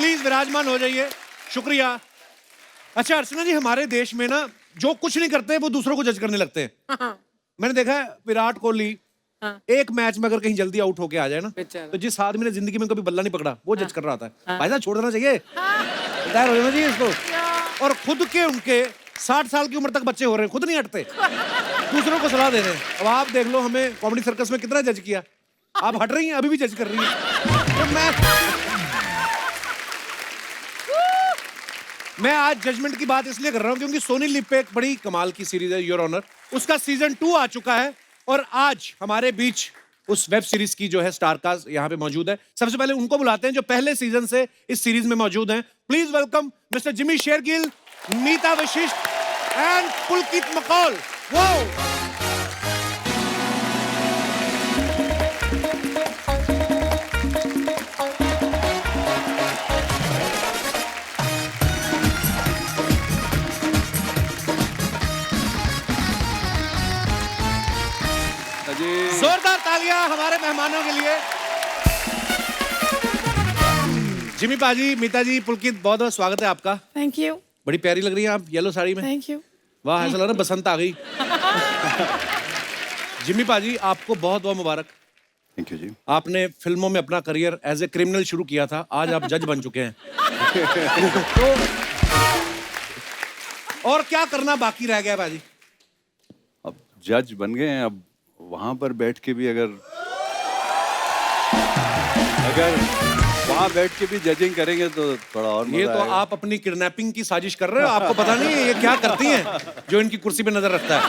Please विराजमान हो जाइए। शुक्रिया। अच्छा अर्चना जी, हमारे देश में ना जो कुछ नहीं करते वो दूसरों को जज करने लगते हैं। मैंने देखा है विराट कोहली एक मैच में अगर कहीं जल्दी आउट होके आ जाए ना, तो जिस आदमी ने जिंदगी में कभी बल्ला नहीं पकड़ा वो जज कर रहा था। भाई साहब छोड़ देना चाहिए, रिटायर हो जाना चाहिए इसको। और खुद के उनके 60 साल की उम्र तक बच्चे हो रहे हैं, खुद नहीं हटते, दूसरों को सलाह दे रहे हैं। अब आप देख लो, हमें कॉमेडी सर्कस में कितना जज किया, आप हट रही हैं, अभी भी जज कर रही हैं। तो मैं आज जजमेंट की बात इसलिए कर रहा हूं क्योंकि सोनी लिव पे एक बड़ी कमाल की सीरीज है योर ऑनर, उसका सीजन 2 आ चुका है और आज हमारे बीच उस वेब सीरीज की जो है स्टार कास्ट यहाँ पे मौजूद है। सबसे पहले उनको बुलाते हैं जो पहले सीजन से इस सीरीज में मौजूद हैं। Please welcome mister Jimmy Shergill, Meeta Vashisht and Pulkit Makol. वो जोरदार तालियां हमारे मेहमानों के लिए। जिमी पाजी, मीता जी, पुलकित, बहुत बहुत स्वागत है आपका। Thank you. बड़ी प्यारी लग रही है आप येलो साड़ी में। Thank you. वाह, ऐसा लग रहा है बसंत आ गई। जिमी पाजी, आपको बहुत बहुत मुबारक। थैंक यू जी। आपने फिल्मों में अपना करियर एज ए क्रिमिनल शुरू किया था, आज आप जज बन चुके हैं। तो और क्या करना बाकी रह गया पाजी? अब जज बन गए हैं, अब वहां पर बैठ के भी अगर वहां बैठ के भी जजिंग करेंगे तो थोड़ा और ये तो आप अपनी किडनैपिंग की साजिश कर रहे हो, आपको पता नहीं है ये क्या करती हैं जो इनकी कुर्सी पे नजर रखता है।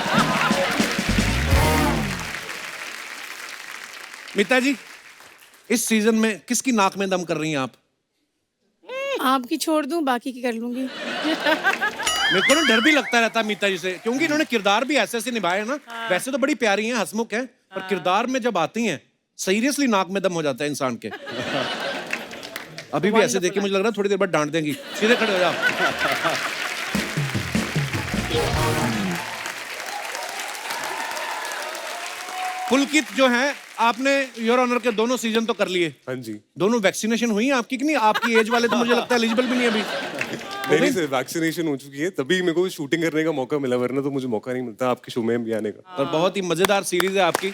मीता जी, इस सीजन में किसकी नाक में दम कर रही हैं आप? आपकी छोड़ दूं, बाकी की कर लूंगी। मेरे को ना डर भी लगता रहता है मीता जी से, क्योंकि इन्होंने किरदार भी ऐसे ऐसे निभाए ना। वैसे तो बड़ी प्यारी हैं, हंसमुख हैं, पर किरदार में जब आती हैं सीरियसली नाक में दम हो जाता है इंसान के। अभी भी ऐसे देख के मुझे लग रहा है थोड़ी देर बाद डांट देंगी। सीधे खड़े हो जाओ। पुलकित जो है, आपने योर ऑनर के दोनों सीजन तो कर लिए। हाँ जी। दोनों वैक्सीनेशन हुई है आपकी कि नहीं? आपकी एज वाले तो मुझे लगता है एलिजिबल भी नहीं अभी। नहीं सर, वैक्सीनेशन हो चुकी है, तभी मेरे को शूटिंग करने का मौका मिला, वरना तो मुझे मौका नहीं मिलता आपके शो में भी आने का। और बहुत ही मजेदार सीरीज है आपकी।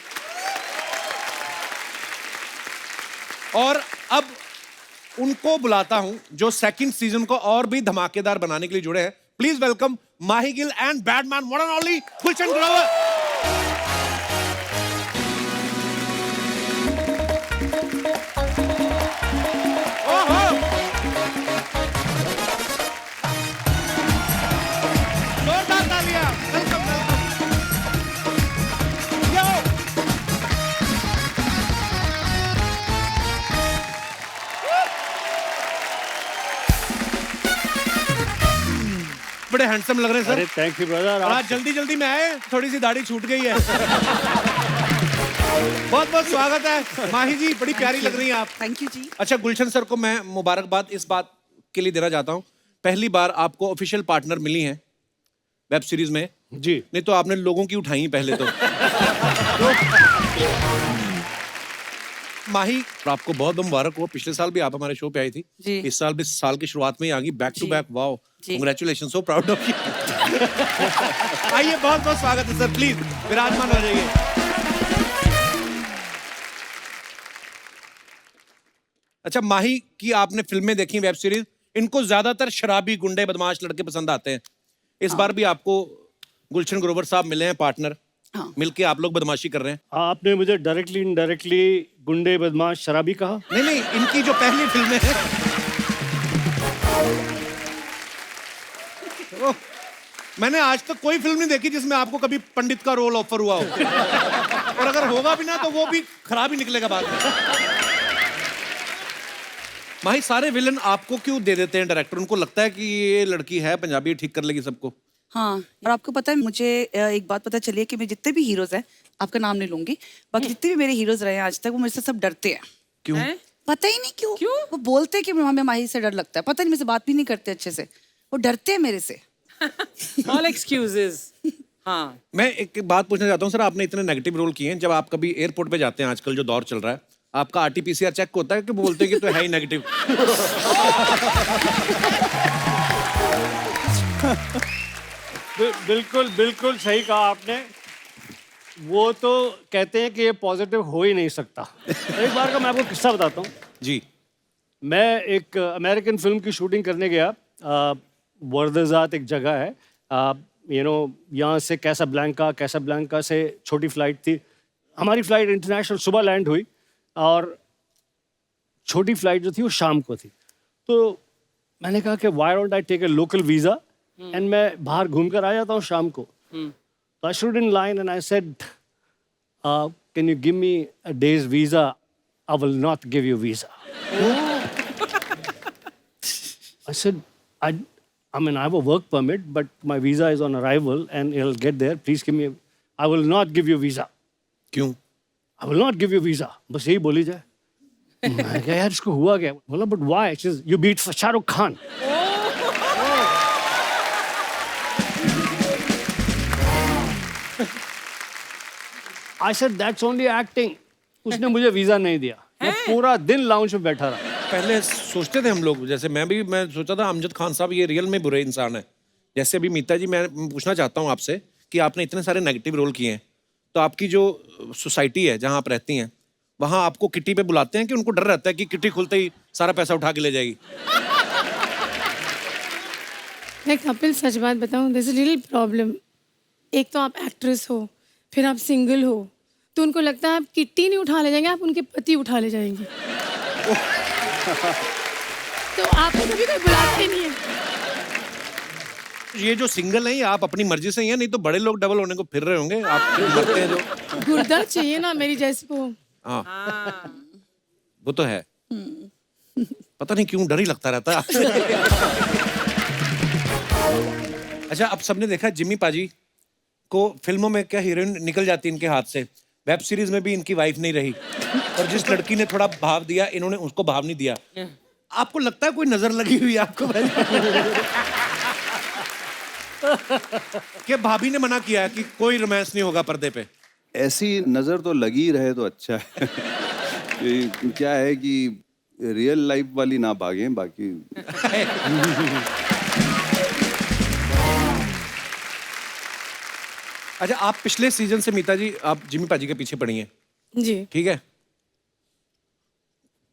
और अब उनको बुलाता हूं जो सेकंड सीजन को और भी धमाकेदार बनाने के लिए जुड़े हैं। Please welcome Mahie Gill and badman one and only Gulshan Grover. बड़े हैंडसम लग रहे हैं सर। अरे थैंक यू ब्रदर। आज जल्दी जल्दी में आए, थोड़ी सी दाढ़ी छूट गई है। बहुत बहुत स्वागत है माही जी, बड़ी प्यारी लग रही हैं आप। थैंक यू जी। अच्छा, गुलशन सर को मैं मुबारकबाद इस बात के लिए देना चाहता हूँ, पहली बार आपको ऑफिशियल पार्टनर मिली हैं वेब सीरीज में जी। नहीं तो आपने लोगों की उठाई पहले तो। माही, आपको बहुत बहुत मुबारक हो। पिछले साल भी आप हमारे शो पे आई थी जी। इस साल भी साल की शुरुआत में ही आ गई back to back. Wow, congratulation, so proud of you. आइए, बहुत बहुत स्वागत है सर, प्लीज विराजमान हो जाइए। अच्छा, माही की आपने फिल्में देखी, वेब सीरीज, इनको ज्यादातर शराबी गुंडे बदमाश लड़के पसंद आते हैं। इस बार भी आपको गुलशन ग्रोवर साहब मिले हैं पार्टनर। हाँ। मिलके आप लोग बदमाशी कर रहे हैं। आपने मुझे डायरेक्टली इनडायरेक्टली गुंडे बदमाश शराबी कहा। नहीं नहीं, इनकी जो पहली फिल्में हैं मैंने आज तक कोई फिल्म नहीं देखी जिसमें आपको कभी पंडित का रोल ऑफर हुआ हो। और अगर होगा भी ना तो वो भी खराब ही निकलेगा बाद में। माही, सारे विलन आपको क्यों दे देते हैं डायरेक्टर? उनको लगता है कि ये लड़की है पंजाबी, ठीक कर लेगी सबको। हाँ, और आपको पता है, मुझे एक बात पता चली है कि मैं जितने भी हीरोज हैं, आपका नाम नहीं लूंगी, बाकी जितने भी मेरे हीरोज रहे हैं आज तक, वो मेरे से सब डरते हैं। क्यों? पता ही नहीं क्यों। वो बोलते हैं कि हमें माही से डर लगता है, पता नहीं, मेरे से बात भी नहीं करते अच्छे से, वो डरते हैं मेरे से। All excuses. हाँ। मैं एक बात पूछना चाहता हूँ सर, आपने इतने नेगेटिव रोल किए हैं, जब आप कभी एयरपोर्ट पे जाते हैं, आजकल जो दौर चल रहा है, आपका आरटीपीसीआर चेक होता है कि बोलते हैं कि तो है ही नेगेटिव? बिल्कुल बिल्कुल सही कहा आपने। वो तो कहते हैं कि ये पॉजिटिव हो ही नहीं सकता। एक बार का मैं आपको किस्सा बताता हूँ। जी। मैं एक अमेरिकन फिल्म की शूटिंग करने गया। वर्दज़ात एक जगह है, यहाँ से कैसाब्लैंका से छोटी फ्लाइट थी। हमारी फ्लाइट इंटरनेशनल सुबह लैंड हुई और छोटी फ्लाइट जो थी वो शाम को थी। तो मैंने कहा कि why don't I take a local visa and मैं बाहर घूम कर आ जाता हूँ शाम को। तो I stood in line and I said, can you give me a days visa? I will not give you visa. I said, I mean, I have a work permit, but my visa is on arrival and it'll get there. Please give me, I will not give you visa. क्यों? I will not give you visa. बस यही बोली जाए। मैं कहा यार इसको हुआ क्या? बोला but why? She says, you beat Shahrukh Khan. I said that's only acting. उसने मुझे वीजा नहीं दिया। मैं पूरा दिन लाउंज में बैठा रहा। पहले सोचते थे हम लोग, जैसे मैं सोचा था अमजद खान साहब ये रियल में बुरे इंसान है। जैसे अभी मीता जी, मैं पूछना चाहता हूँ आपसे कि आपने इतने सारे नेगेटिव रोल किए हैं, तो आपकी जो सोसाइटी है जहाँ आप रहती हैं, वहाँ आपको किटी पे बुलाते हैं कि उनको डर रहता है कि किटी खुलते ही सारा पैसा उठा के ले जाएगी? मैं कपिल सच बात बताऊं, दिस इज लिटिल प्रॉब्लम। एक तो आप एक्ट्रेस हो, फिर आप सिंगल हो, तो उनको लगता है आप किट्टी नहीं उठा ले जाएंगे, आप उनके पति उठा ले जाएंगे। तो आपको कभी कोई बुलाते नहीं है। ये जो सिंगल है ये आप अपनी मर्जी से ही है, नहीं तो बड़े लोग डबल होने को फिर रहे होंगे। आप मरते हैं जो। गुर्दा चाहिए ना मेरी जैसे को। हाँ, वो तो है। पता नहीं क्यों डर ही लगता रहता है आपसे। अच्छा, अब सबने देखा जिम्मी पाजी को फिल्मों में क्या हीरोइन निकल जाती इनके हाथ से, वेब सीरीज में भी इनकी वाइफ नहीं रही, और जिस लड़की ने थोड़ा भाव दिया इन्होंने उसको भाव नहीं दिया। आपको लगता है कोई नजर लगी हुई है आपको? कि भाभी ने मना किया है कि कोई रोमांस नहीं होगा पर्दे पे? ऐसी नजर तो लगी रहे तो अच्छा है। ये क्या है कि रियल लाइफ वाली ना भागें, बाकी अच्छा, आप पिछले सीजन से मीता जी आप जिम्मी पाजी के पीछे पड़ी हैं, जी। ठीक है?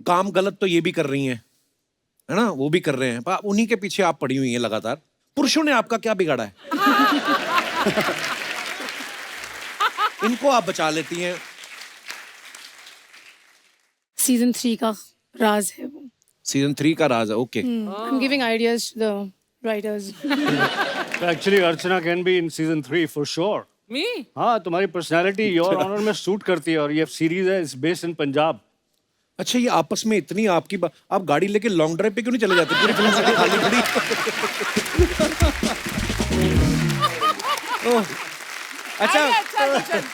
काम गलत तो ये भी कर रही हैं, है ना, वो भी कर रहे हैं, पर उन्हीं के पीछे आप पड़ी हुई हैं लगातार। पुरुषों ने आपका क्या बिगाड़ा है? इनको आप बचा लेती हैं। सीजन 3 का राज है वो। सीजन 3 का राज है, okay. I am giving ideas to the writers. Actually Archana can be in season 3 for sure. Me? हाँ, तुम्हारी पर्सनालिटी योर ऑनर में सूट करती है, और ये सीरीज है, इट्स बेस्ड इन पंजाब। अच्छा, ये आपस में इतनी आपकी आप गाड़ी लेके लॉन्ग ड्राइव पे क्यों नहीं चले जाते? पूरी फिल्म सिटी खाली खड़ी। अच्छा,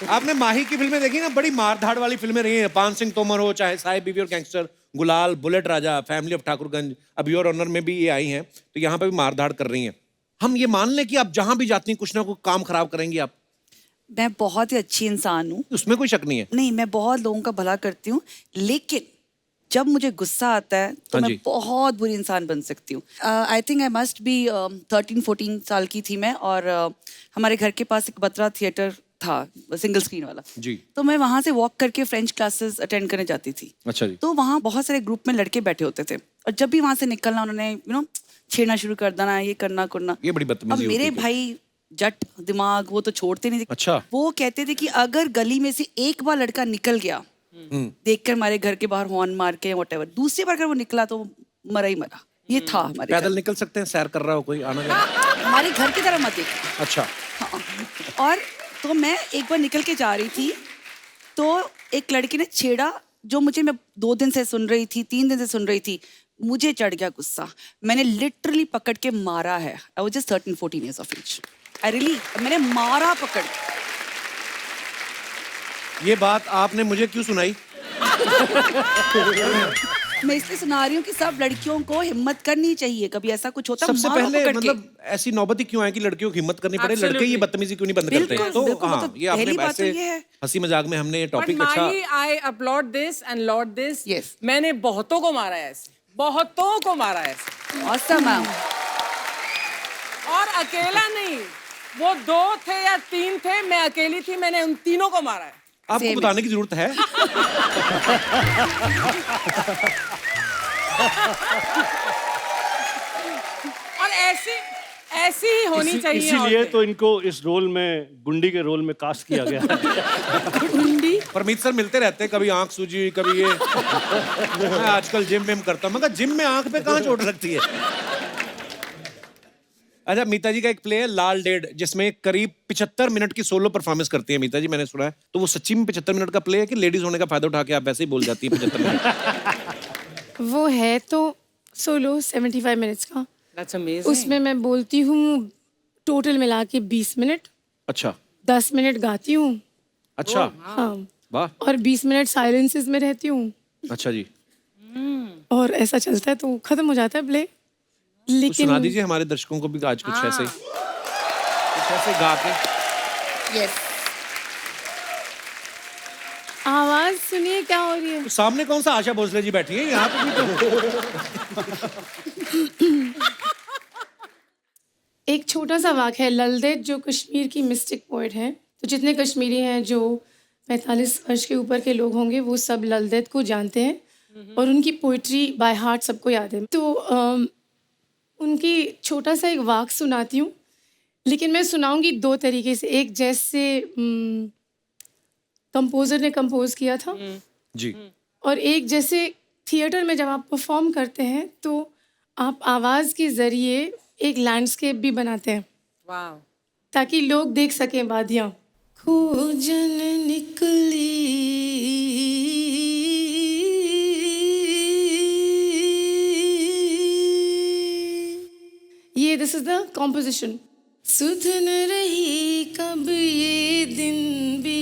आपने माही की फिल्में देखी ना? बड़ी मारधाड़ वाली फिल्में रही हैं। पान सिंह तोमर हो, चाहे साहिब बीवी और गैंगस्टर, गुलाल, bullet Raja, family of Thakurganj, अब योर ऑनर में भी ये आई हैं, तो यहाँ पे भी मारधाड़ कर रही हैं। हम ये मान लें कि आप जहां भी जाती हैं कुछ ना कुछ काम खराब करेंगी आप? मैं बहुत ही अच्छी इंसान हूँ, उसमें कोई शक नहीं है। नहीं, मैं बहुत लोगों का भला करती हूँ, लेकिन जब मुझे गुस्सा आता है तो हाँ मैं जी। बहुत बुरी इंसान बन सकती हूँ। I think I must be 13-14 साल की थी मैं, और हमारे घर के पास एक बत्रा थिएटर था, सिंगल स्क्रीन वाला जी। तो मैं वहाँ से वॉक करके फ्रेंच क्लासेस अटेंड करने जाती थी। अच्छा जी। तो वहाँ बहुत सारे ग्रुप में लड़के बैठे होते थे, और जब भी वहाँ से निकलना उन्होंने छेड़ना शुरू कर देना, ये करना करना। ये बड़ी अब बदतमीजी मेरे होती है। भाई जट दिमाग, वो तो छोड़ते नहीं थे। अच्छा। वो कहते थे कि अगर गली में से एक बार लड़का निकल गया, देखकर हमारे घर के बाहर हॉर्न मार के व्हाटएवर, दूसरी बार अगर वो निकला तो मरा ही मरा। ये था हमारे पैदल घर। निकल सकते हैं, सैर कर रहा हो कोई, आना जाना? हमारे घर की तरफ मत देखो। अच्छा। हाँ। और तो मैं एक बार निकल के जा रही थी, तो एक लड़की ने छेड़ा, जो मैं 2 दिन से सुन रही थी, 3 दिन से सुन रही थी। मुझे चढ़ गया गुस्सा, मैंने लिटरली पकड़ के मारा है। I was just 13-14 years of age. मैंने मारा पकड़। ये बात आपने मुझे क्यों सुनाई? मैं इसलिए सुना रही हूँ कि सब लड़कियों को हिम्मत करनी चाहिए, कभी ऐसा कुछ होता सबसे मारो पहले पकड़ के। मतलब ऐसी नौबत ही क्यों है कि लड़कियों की हिम्मत करनी पड़े, लड़के ये Absolutely. बदतमीजी क्यों नहीं बंद करते हैं? बिल्कुल, तो बिल्कुल, वो हाँ, तो ये आपने पहली बात तो ऐसे ये है। हंसी मजाक में हमने ये But टॉपिक अच्छा Mahi, I applaud this and laud this. Yes. मैंने बहुतों को मारा है ऐसे, बहुतों को मारा है ऐसे, Awesome, मैम। और अकेला नहीं, वो 2 थे या 3 थे, मैं अकेली थी, मैंने उन तीनों को मारा है। आपको Same. बताने की जरूरत है? और ऐसी ही होनी चाहिए। इसीलिए औरतें। तो इनको इस रोल में, गुंडी के रोल में कास्ट किया गया है। परमीत सर मिलते रहते हैं, कभी आंख सूजी, कभी ये। मैं आजकल जिम में करता हूँ, मगर जिम में आंख पे कहाँ चोट लगती है? अच्छा, मीता जी का एक प्ले है लाल डेढ़, जिसमें करीब 75 मिनट की सोलो परफॉर्मेंस करती है मीता जी, मैंने सुना है। तो वो सच्ची में 75 मिनट का प्ले है कि लेडीज होने का फायदा उठा के आप वैसे ही बोल जाती है 75 मिनट? वो है तो सोलो 75 मिनट्स का। That's amazing. उसमें मैं बोलती हूँ टोटल मिला के 20 मिनट, अच्छा 10 मिनट गाती हूँ, अच्छा, हाँ, वाह, और 20 मिनट साइलेंसेस में रहती हूँ, अच्छा जी। और ऐसा चलता है तो खत्म हो जाता है प्ले। कुछ लेकिन सुना दीजिए हमारे दर्शकों को भी आज कुछ ऐसे कुछ ऐसे गा के। Yes. आवाज सुनिए क्या हो रही है। तो सामने कौन सा आशा भोसले जी बैठी है, यहाँ पे भी तो। एक छोटा सा वाक़ है, ललदेद जो कश्मीर की मिस्टिक पोइट है, तो जितने कश्मीरी हैं जो 45 वर्ष के ऊपर के लोग होंगे वो सब ललदेद को जानते हैं और उनकी पोइट्री बाय हार्ट सबको याद है। तो उनकी छोटा सा एक वाक़ सुनाती हूँ, लेकिन मैं सुनाऊंगी 2 तरीके से। एक जैसे कंपोज़र ने कंपोज किया था, जी, और एक जैसे थिएटर में जब आप परफॉर्म करते हैं तो आप आवाज़ के ज़रिए एक लैंडस्केप भी बनाते हैं Wow. ताकि लोग देख सकें वादियाँ। खोजन निकली ये दिस इज द कॉम्पोजिशन। सुध न रही कब ये दिन भी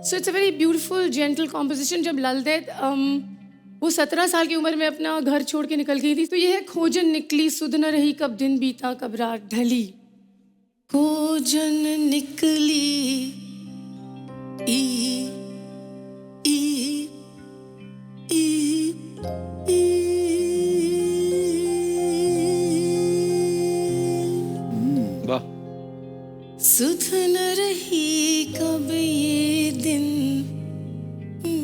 so it's a very beautiful gentle composition. जब ललदेद वो 17 साल की उम्र में अपना घर छोड़ के निकल गई थी, तो ये है खोजन निकली सुध न रही कब दिन बीता कब रात ढली। खोजन निकली ई ई ई ई वाह, सुध न रही कब ये दिन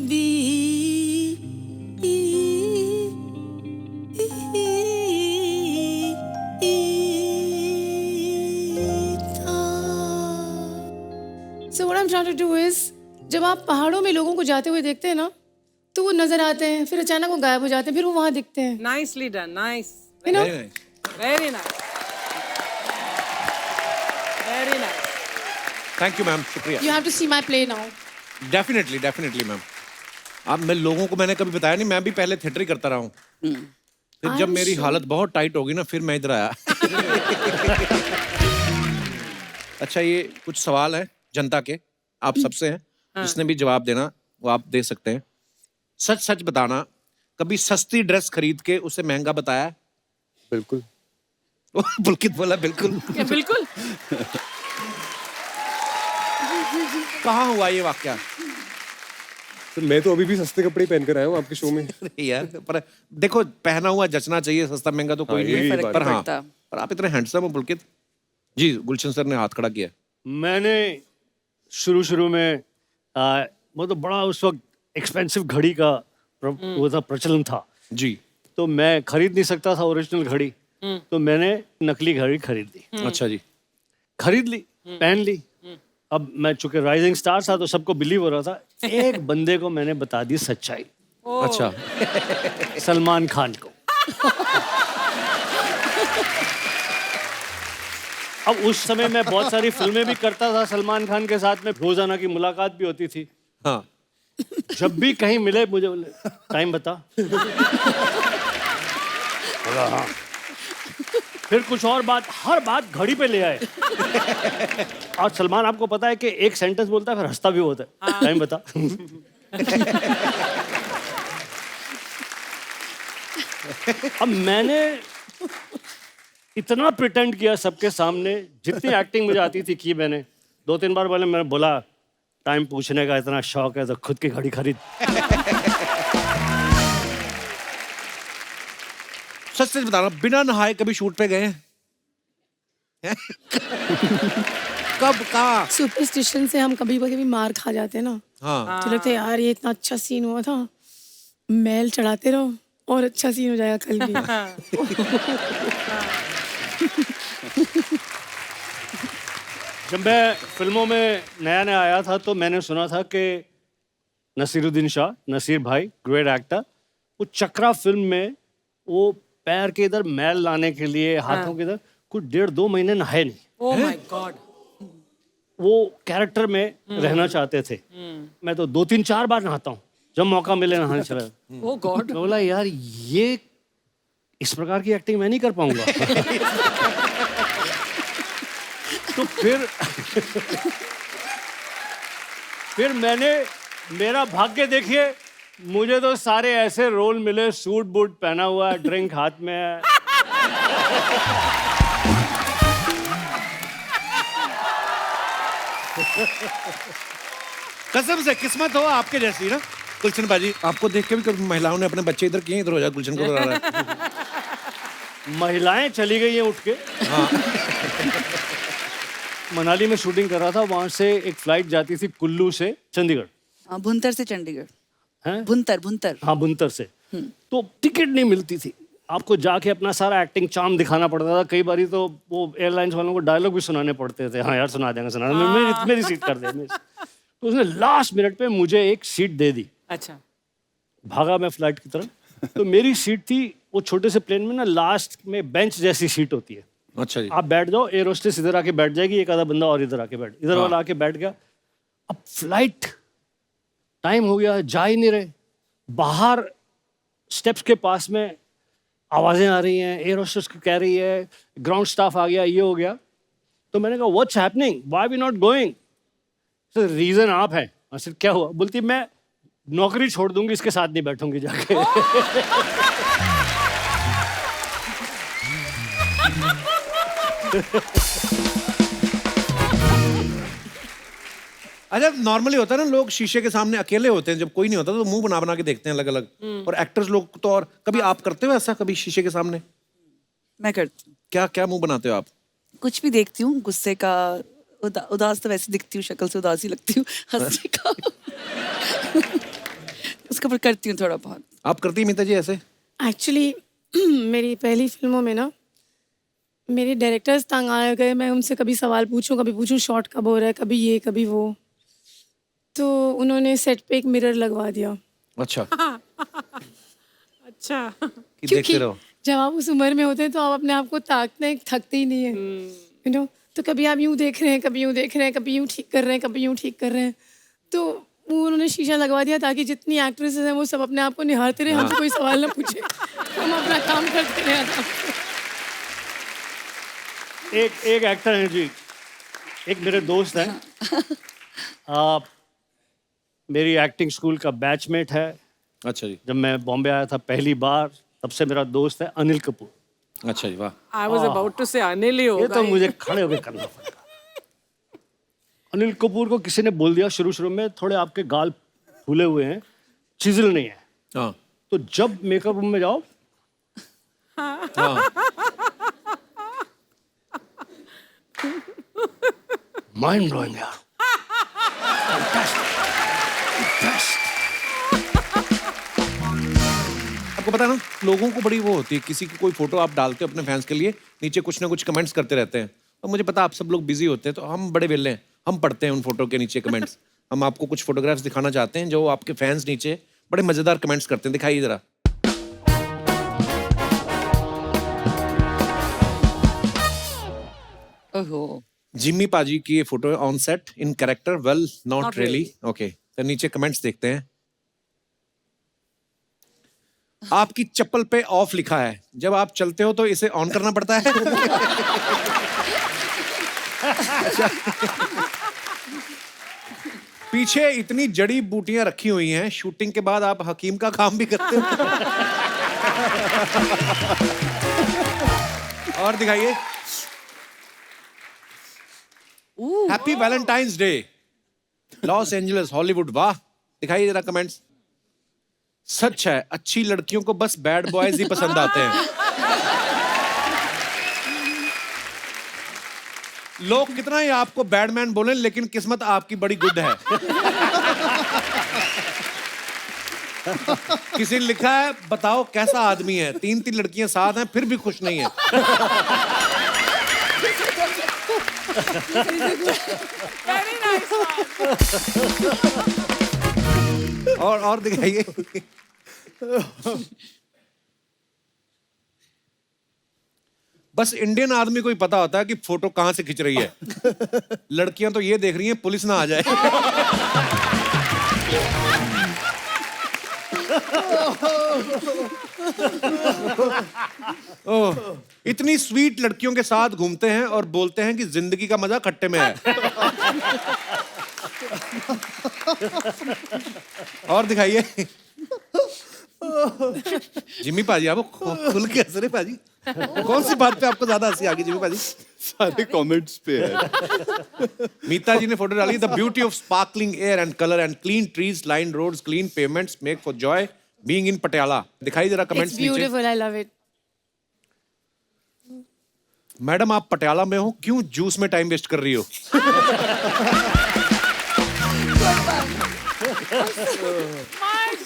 B So what I'm trying to do is, जब आप पहाड़ों में लोगों को जाते हुए देखते हैं ना, तो वो नजर आते हैं, फिर अचानक वो गायब हो जाते हैं, फिर वो वहां दिखते हैं, Nicely done. Nice. you know? very nice. Very nice. Very nice. Thank you ma'am, शुक्रिया। You have to see my play now. Definitely definitely ma'am. अब मैं लोगों को मैंने कभी बताया नहीं, मैं भी पहले थिएटर ही करता रहा हूँ। फिर जब I'm मेरी sure. हालत बहुत टाइट होगी ना, फिर मैं इधर आया। अच्छा, ये कुछ सवाल है जनता के, आप सबसे हैं, जिसने भी जवाब देना वो आप दे सकते हैं। सच सच बताना, कभी सस्ती ड्रेस खरीद के उसे महंगा बताया है? बिल्कुल। पुलकित बोला बिल्कुल। क्या बिल्कुल? कहाँ हुआ ये वाक्या? तो मैं तो अभी भी सस्ते कपड़े पहन कर आया हूँ आपके शो में। अरे यार, पर देखो पहना हुआ जचना चाहिए, सस्ता महंगा तो कोई हाँ, नहीं यही है। फर्क पर नहीं हाँ, पड़ता। पर आप इतने हैंडसम हो पुलकित जी। गुलशन सर ने हाथ खड़ा किया। मैंने शुरू में मतलब बड़ा उस वक्त एक्सपेंसिव घड़ी का वो था, प्रचलन था। जी, तो मैं खरीद नहीं सकता था ओरिजिनल घड़ी, तो मैंने नकली घड़ी खरीद ली। अच्छा जी, खरीद ली, पहन ली। अब मैं चूंकि राइजिंग स्टार था तो सबको बिलीव हो रहा था। एक बंदे को मैंने बता दी सच्चाई, अच्छा, सलमान खान को। अब उस समय मैं बहुत सारी फिल्में भी करता था सलमान खान के साथ में, रोजाना की मुलाकात भी होती थी। हाँ, जब भी कहीं मिले मुझे बोले टाइम बता। बोला हाँ। फिर कुछ और बात, हर बात घड़ी पे ले आए। और सलमान आपको पता है कि एक सेंटेंस बोलता है फिर हंसता भी होता है। टाइम बता। अब मैंने इतना प्रिटेंड किया सबके सामने, जितनी एक्टिंग मुझे आती थी की मैंने। 2-3 बार पहले मैंने बोला टाइम पूछने का इतना शौक है तो खुद की घड़ी खरीद। सच सच बताना, बिना नहाए कभी शूट पे गए हैं? कब, कहाँ? सुपरस्टिशन से हम कभी कभी मार खा जाते हैं ना, हाँ। तो लगता है यार ये इतना अच्छा सीन हुआ था, मैल चढ़ाते रहो और अच्छा सीन हो जाएगा कल भी। जब मैं फिल्मों में नया नया आया था तो मैंने सुना था कि नसीरुद्दीन शाह, नसीर भाई, ग्रेट एक्टर, वो चक्रा फिल्म में वो पैर के इधर मैल लाने के लिए, हाथों के इधर कुछ 1.5-2 महीने नहाए नहीं। Oh my God. वो कैरेक्टर में रहना चाहते थे। मैं तो 2-3-4 बार नहाता हूँ, जब मौका मिले नहाने चला। ओह गॉड। मैं बोला यार ये इस प्रकार की एक्टिंग मैं नहीं कर पाऊंगा। तो फिर मैंने, मेरा भाग्य देखिए, मुझे तो सारे ऐसे रोल मिले, सूट बूट पहना हुआ है, ड्रिंक हाथ में है। कसम से किस्मत हो आपके जैसी ना गुलशन बाजी। आपको देख के भी कभी महिलाओं ने अपने बच्चे इधर किए, इधर हो जा, गुलशन को बुला रहा है। महिलाएं चली गई हैं उठ के। मनाली में शूटिंग कर रहा था, वहां से एक फ्लाइट जाती थी कुल्लू से चंडीगढ़। भुंतर से चंडीगढ़। हैं? भुंतर। हाँ, बुंतर से। तो टिकट नहीं मिलती थी, आपको जाके अपना सारा एक्टिंग चार्म दिखाना पड़ता था। कई बारी तो वो एयरलाइंस वालों को डायलॉग भी सुनाने पड़ते थे। हाँ यार सुना देंगे, मेरी सीट कर दे। तो उसने लास्ट मिनट पे मुझे एक सीट दे दी। अच्छा। भागा मैं फ्लाइट की तरफ। तो मेरी सीट थी, वो छोटे से प्लेन में ना लास्ट में बेंच जैसी सीट होती है। अच्छा जी। आप बैठ जाओ, एयर होस्टेस इधर आके बैठ जाएगी, एक आधा बंदा और इधर आके बैठ, इधर वाला आके बैठ गया। अब फ्लाइट टाइम हो गया, जा ही नहीं रहे। बाहर स्टेप्स के पास में आवाजें आ रही हैं, एयर होस्टेस कह रही है ग्राउंड स्टाफ आ गया, ये हो गया। तो मैंने कहा what's happening, why we not going? Sir reason आप हैं। सर क्या हुआ? बोलती मैं नौकरी छोड़ दूंगी, इसके साथ नहीं बैठूंगी जाके। अच्छा, नॉर्मली होता है ना, लोग शीशे के सामने अकेले होते हैं, जब कोई नहीं होता तो मुंह बना बना के देखते हैं अलग अलग। और एक्टर्स लोग तो, और कभी आप करते हो ऐसा, कभी शीशे के सामने? मैं करती हूँ। क्या क्या मुंह बनाते हो आप? कुछ भी देखती हूँ, गुस्से का, उदास तो वैसे दिखती हूँ, शक्ल से उदास ही लगती हूँ, हंसने का उसके ऊपर करती हूँ थोड़ा बहुत। आप करती हैं मीता जी ऐसे? एक्चुअली मेरी पहली फिल्मों में ना मेरे डायरेक्टर्स तंग आ गए। मैं उनसे कभी सवाल पूछूं शॉट कब हो रहा है, कभी ये कभी वो। तो उन्होंने सेट पे एक मिरर लगवा दिया। अच्छा। अच्छा। कि देखते रहो। जब आप उस उम्र में होते हैं तो आप अपने आप को ताकते हैं, थकते ही नहीं है, यू नो। तो कभी आप यूं देख रहे हैं, कभी यूं देख रहे हैं, कभी यूं ठीक कर रहे हैं, कभी यूं ठीक कर रहे हैं। तो वो उन्होंने शीशा लगवा दिया ताकि जितनी एक्ट्रेसेस हैं वो सब अपने आप को निहारते रहे, हमसे कोई सवाल ना पूछे, हम अपना काम करते रहे आराम से। एक एक्टर हैं जी, एक मेरे दोस्त हैं। मेरी एक्टिंग स्कूल का बैचमेट है। अच्छा जी। जब मैं बॉम्बे आया था पहली बार, तब से मेरा दोस्त है अनिल कपूर। अच्छा जी, वाह। आई वाज अबाउट टू से अनिल ही ये होगा। तो मुझे खड़े होकर करना पड़ेगा। अनिल कपूर को किसी ने बोल दिया शुरू में, थोड़े आपके गाल फूले हुए हैं, चिजल नहीं है। हाँ। तो जब मेकअप रूम में जाओ, माइंड ब्लोइंग यार, आपको पता है ना, लोगों को बड़ी वो होती है, किसी की कोई फोटो आप डालते हो अपने फैंस के लिए, नीचे कुछ ना कुछ कमेंट्स करते रहते हैं। तो मुझे पता आप सब लोग बिजी होते हैं, तो हम बड़े वेले हैं, हम पढ़ते हैं उन फोटो के नीचे कमेंट्स। हम आपको कुछ फोटोग्राफ्स दिखाना चाहते हैं जो आपके फैंस नीचे बड़े मजेदार कमेंट्स करते हैं। दिखाइए जरा। ओहो। जिम्मी पाजी की ये फोटो है, on set, in character, well not Not really. really. Okay, तो नीचे कमेंट्स देखते हैं। आपकी चप्पल पे ऑफ लिखा है, जब आप चलते हो तो इसे ऑन करना पड़ता है। पीछे इतनी जड़ी बूटियां रखी हुई हैं, शूटिंग के बाद आप हकीम का काम भी करते हो। और दिखाइए। Happy Valentine's day, Los Angeles, Hollywood. वाह, दिखाइए जरा कमेंट्स। सच है, अच्छी लड़कियों को बस बैड बॉयज ही पसंद आते हैं। लोग कितना ही आपको बैडमैन बोलें, लेकिन किस्मत आपकी बड़ी गुड है। किसी ने लिखा है, बताओ कैसा आदमी है, 3 लड़कियां साथ हैं फिर भी खुश नहीं है। Very nice one. और दिखाइए। बस इंडियन आदमी को ही पता होता है कि फोटो कहां से खिंच रही है। लड़कियां तो ये देख रही हैं पुलिस ना आ जाए। ओह, इतनी स्वीट लड़कियों के साथ घूमते हैं और बोलते हैं कि जिंदगी का मजा खट्टे में है। और दिखाइए। जिम्मी पाजी, आप खुल के हंस रहे पाजी। कौन सी बात पे आपको ज्यादा हंसी आ गई जिम्मी पाजी? सारे कमेंट्स पे है। मीता जी ने फोटो डाली। The beauty of sparkling air and colour and clean trees, line roads, clean payments make for joy being in Patiala. दिखाई जरा It's कमेंट्स नीचे। beautiful. I love it. Madam, आप पटियाला में हो, क्यों जूस में टाइम वेस्ट कर रही हो?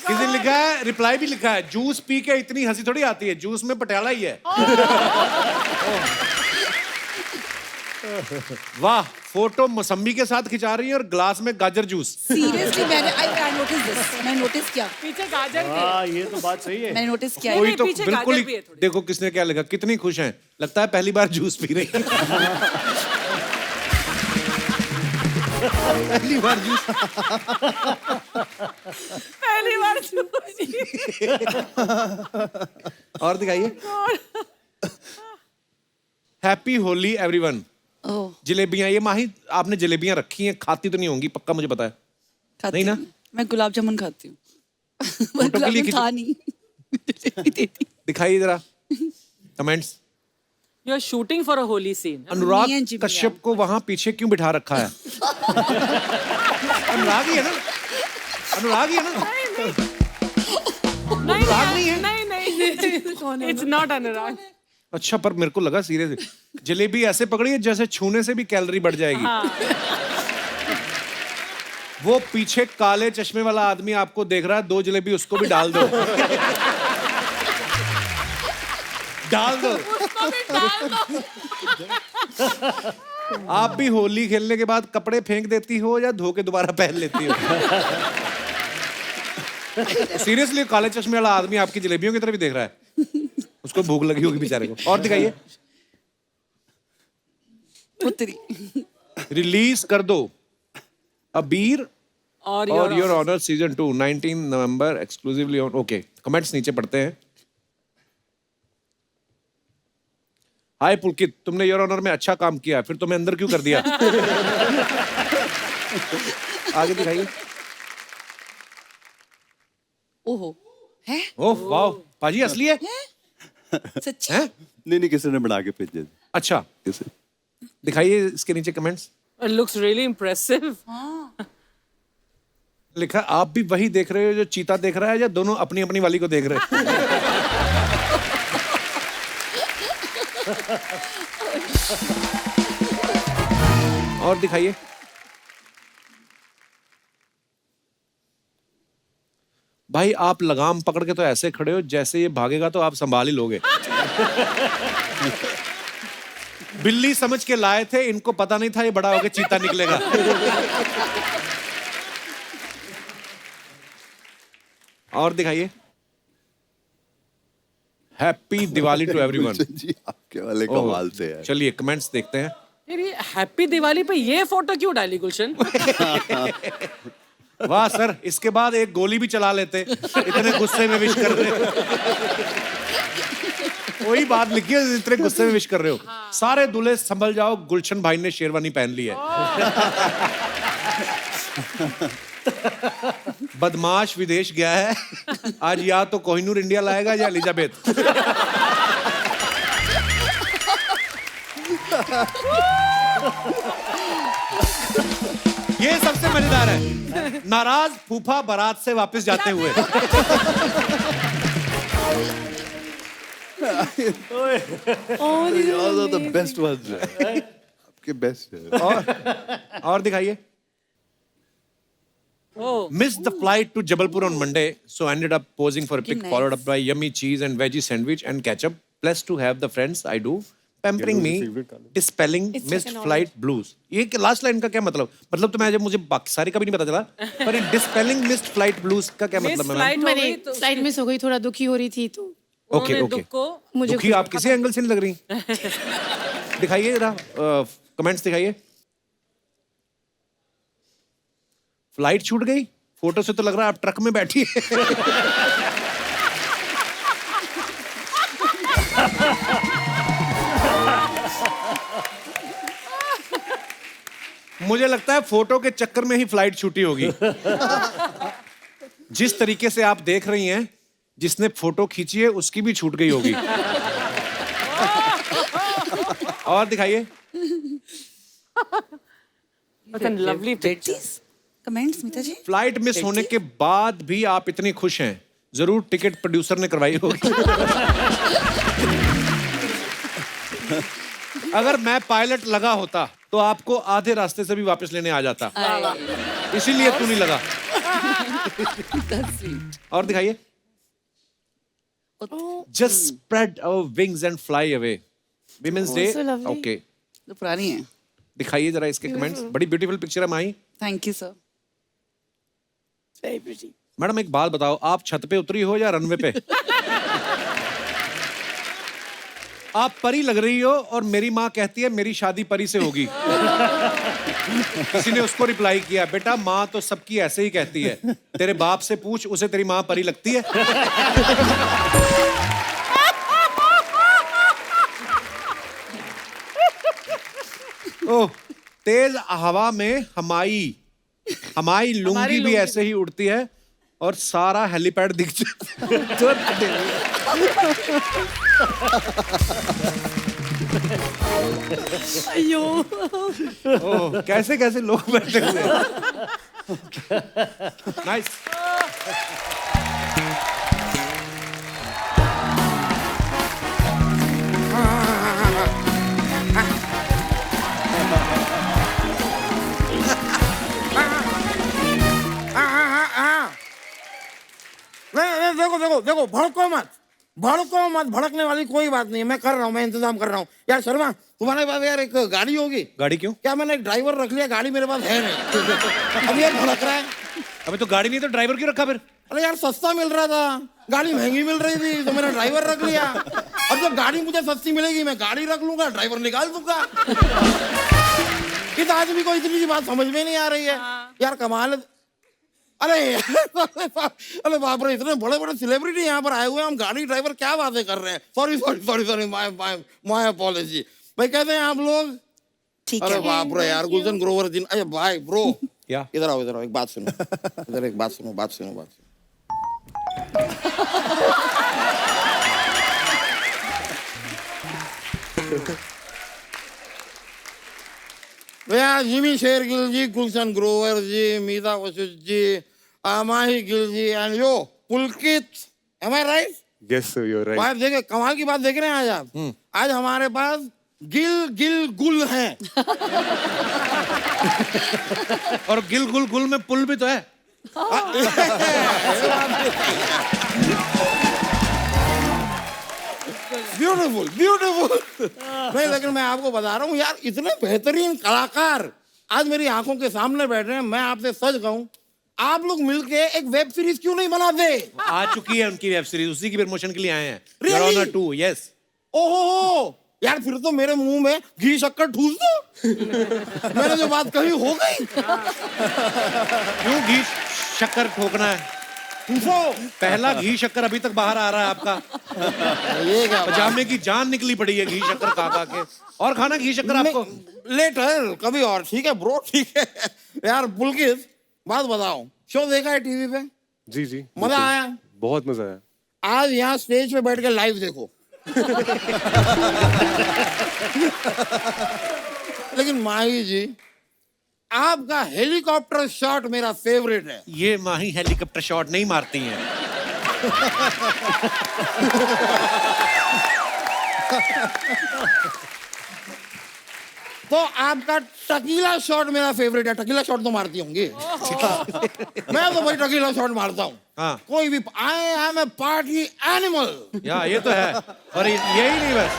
किसी ने लिखा है, रिप्लाई भी लिखा है, जूस पी के इतनी हंसी थोड़ी आती है, जूस में पटियाला ही है। वाह, फोटो मौसम्बी के साथ खिंचा रही है और ग्लास में गाजर जूस। सीरियसली मैंने आई नोटिस दिस, मैं नोटिस किया, पीछे गाजर के। हाँ, ये तो बात सही है। मैंने नोटिस किया। कोई तो पीछे बिल्कुल गाजर भी ही है थोड़ी। देखो किसने क्या लिखा, कितनी खुश हैं, लगता है पहली बार जूस पी रही है। पहली बार जूस। पहली बार और दिखाइए। Happy Holi everyone. ओह, जलेबियां, ये माही आपने जलेबियां रखी हैं, खाती तो नहीं होंगी पक्का, मुझे पता है। खाती नहीं ना? हूँ। मैं गुलाब जामुन खाती हूँ। फोटो के गुलाब लिए जामुन था नहीं। दिखाइए जरा comments. You are shooting for a Holi scene. Me Anurag and Jimmy, Kashyap को वहां पीछे क्यों बिठा रखा है? अनुराग ही है ना? अनुराग ही है ना? अनुराग नहीं है? नहीं इट्स नॉट अनुराग। अच्छा, पर मेरे को लगा सीरियस जलेबी ऐसे पकड़ी है जैसे छूने से भी कैलोरी बढ़ जाएगी। वो पीछे काले चश्मे वाला आदमी आपको देख रहा है, 2 जलेबी उसको भी डाल दो। डाल दो। आप भी होली खेलने के बाद कपड़े फेंक देती हो या धो के दोबारा पहन लेती हो? सीरियसली, काले चश्मे वाला आदमी आपकी जलेबियों की तरफ ही देख रहा है, उसको भूख लगी होगी बेचारे को। और दिखाइए। उत्तरी। रिलीज कर दो अबीर और Your Honour season 2 19 November exclusively on. Okay, comments नीचे पढ़ते हैं। हाय पुलकित, तुमने योर ऑनर में अच्छा काम किया, फिर तुम्हें अंदर क्यों कर दिया? आगे दिखाइए। ओहो, है? ओह वाह, पाजी असली है? सच्ची? हैं? नहीं, किसी ने बना के भेजे थे। अच्छा, किसी दिखाइए इसके नीचे comments. It looks really impressive. लिखा, आप भी वही देख रहे हो जो चीता देख रहा है, या दोनों अपनी अपनी वाली को देख रहे हैं? और दिखाइए। भाई, आप लगाम पकड़ के तो ऐसे खड़े हो जैसे ये भागेगा तो आप संभाल ही लोगे। बिल्ली समझ के लाए थे, इनको पता नहीं था ये बड़ा होके चीता निकलेगा। और दिखाइए। Happy Diwali to everyone. जी, आपके वाले कमाल से है। चलिए कमेंट्स देखते हैं। यार ये हैप्पी दिवाली पे ये फोटो क्यों डाली गुलशन? वाह सर, इसके बाद एक गोली भी चला लेते, इतने गुस्से में विश कर रहे हो। वही बात लिखी है, इतने गुस्से में विश कर रहे हो। सारे दूल्हे संभल जाओ, गुलशन भाई ने शेरवानी पहन ली है। बदमाश विदेश गया है, आज या तो कोहिनूर इंडिया लाएगा या एलिजाबेथ। ये सबसे मजेदार है, नाराज फूफा बारात से वापस जाते हुए। Those are the best ones. आपके बेस्ट है। और दिखाइए। Missed the flight to Jabalpur on Monday, so ended up posing for a pic, followed up by yummy cheese and veggie sandwich and ketchup. Blessed to have the friends I do, pampering me, dispelling missed flight blues. ये last line का क्या मतलब? मतलब तो मुझे बाकी सारी का भी नहीं पता चला, पर dispelling missed flight blues का क्या मतलब है? मैंने फ्लाइट मिस हो गई, थोड़ा दुखी हो रही थी तो ओके ओके। दुखी आप किसी एंगल से नहीं लग रही। दिखाइए जरा कमेंट्स दिखाइए। फ्लाइट छूट गई, फोटो से तो लग रहा है आप ट्रक में बैठी है। मुझे लगता है फोटो के चक्कर में ही फ्लाइट छूटी होगी। जिस तरीके से आप देख रही हैं, जिसने फोटो खींची है उसकी भी छूट गई होगी। और दिखाइए। लवली कमेंट्स स्मिता जी। फ्लाइट मिस होने के बाद भी आप इतनी खुश हैं, जरूर टिकट प्रोड्यूसर ने करवाई होगी। अगर मैं पायलट लगा होता तो आपको आधे रास्ते से भी वापस लेने आ जाता, इसीलिए तू नहीं लगा। और दिखाइए। Just spread our wings and fly away. Women's Day. so lovely. Okay. तो पुरानी है। दिखाइए जरा इसके कमेंट्स। बड़ी ब्यूटीफुल पिक्चर है Mahie. Thank you sir. Very pretty. Madam एक बात बताओ, आप छत पे उतरी हो या रनवे पे? आप परी लग रही हो और मेरी माँ कहती है मेरी शादी परी से होगी। किसी ने उसको रिप्लाई किया, बेटा माँ तो सबकी ऐसे ही कहती है, तेरे बाप से पूछ, उसे तेरी माँ परी लगती है? ओह, तेज हवा में हमारी लुंगी भी ऐसे ही उड़ती है और सारा हेलीपैड दिख जाता। अयो। ओह, कैसे कैसे लोग बैठे हुए हैं। नाइस। नहीं, देखो देखो देखो, भड़को मत, भड़कने वाली कोई बात नहीं है। मैं कर रहा हूँ, मैं इंतजाम कर रहा हूँ। यार शर्मा, तुम्हारे पास यार एक गाड़ी होगी? गाड़ी क्यों? क्या मैंने एक ड्राइवर रख लिया, गाड़ी मेरे पास है नहीं। अब ये भड़क रहा है। अबे तो गाड़ी नहीं तो ड्राइवर क्यों रखा फिर? अरे यार सस्ता मिल रहा था, गाड़ी महंगी मिल रही थी, तो मैंने ड्राइवर रख लिया। अब जब गाड़ी मुझे सस्ती मिलेगी, मैं गाड़ी रख लूंगा, ड्राइवर निकाल दूंगा। इस आदमी को इतनी सी बात समझ में नहीं आ रही है। यार कमाल है। अरे बाप रे, इतने बड़े बड़े सेलिब्रिटी यहाँ पर आए हुए हैं, हम गाड़ी ड्राइवर क्या बातें कर रहे हैं। Sorry, my apology. भाई कैसे हैं आप लोग? ठीक अरे है। बाप रे यार, गुलशन ग्रोवर जी, अरे भाई ब्रो, क्या? इधर आओ, एक बात सुनो। इधर एक बात सुनो। भैया Jimmy Shergill ji, Gulshan Grover ji, Meeta Vashisht ji, Mahi Gill ji and yo Pulkit, am I right? Yes, sir, you're right. भाई देखिए, कमाल की बात देख रहे हैं आज आप। आज हमारे पास गिल गुल हैं। और गिल गुल में पुल भी तो है। ब्यूटीफुल। नहीं, लेकिन मैं आपको बता रहा हूँ यार, इतने बेहतरीन कलाकार आज मेरी आंखों के सामने बैठ रहे हैं। मैं आपसे सच कहूँ, आप लोग मिलके एक वेब सीरीज क्यों नहीं बनाते? आ चुकी है उनकी वेब सीरीज, उसी की प्रमोशन के लिए आए हैं। Really? Your Honor 2, yes. ओहो यार, फिर तो मेरे मुंह में घी शक्कर ठूस दो। मैंने जो बात कही हो गई। क्यों घी शक्कर ठोकना है। पूछो पहला घी शक्कर अभी तक बाहर आ रहा है आपका। ये क्या बात? पजामे की जान निकली पड़ी है घी शक्कर खा खा के। और खाना घी शक्कर आपको? लेटर कभी और, ठीक है ब्रो, ठीक है यार। बुल्किस बात बताओ, शो देखा है टीवी पे? जी जी, मजा आया? बहुत मजा आया। आज यहाँ स्टेज पे बैठ के लाइव देखो। लेकिन माही जी, आपका हेलीकॉप्टर शॉट मेरा फेवरेट है। ये माही हेलीकॉप्टर शॉट नहीं मारती हैं। तो आपका टकीला शॉट मेरा फेवरेट है। टकीला शॉट तो मारती होंगी। मैं तो भाई टकीला शॉट मारता हूँ। हाँ। कोई भी, I am a party animal. या ये तो है। और यही नहीं बस,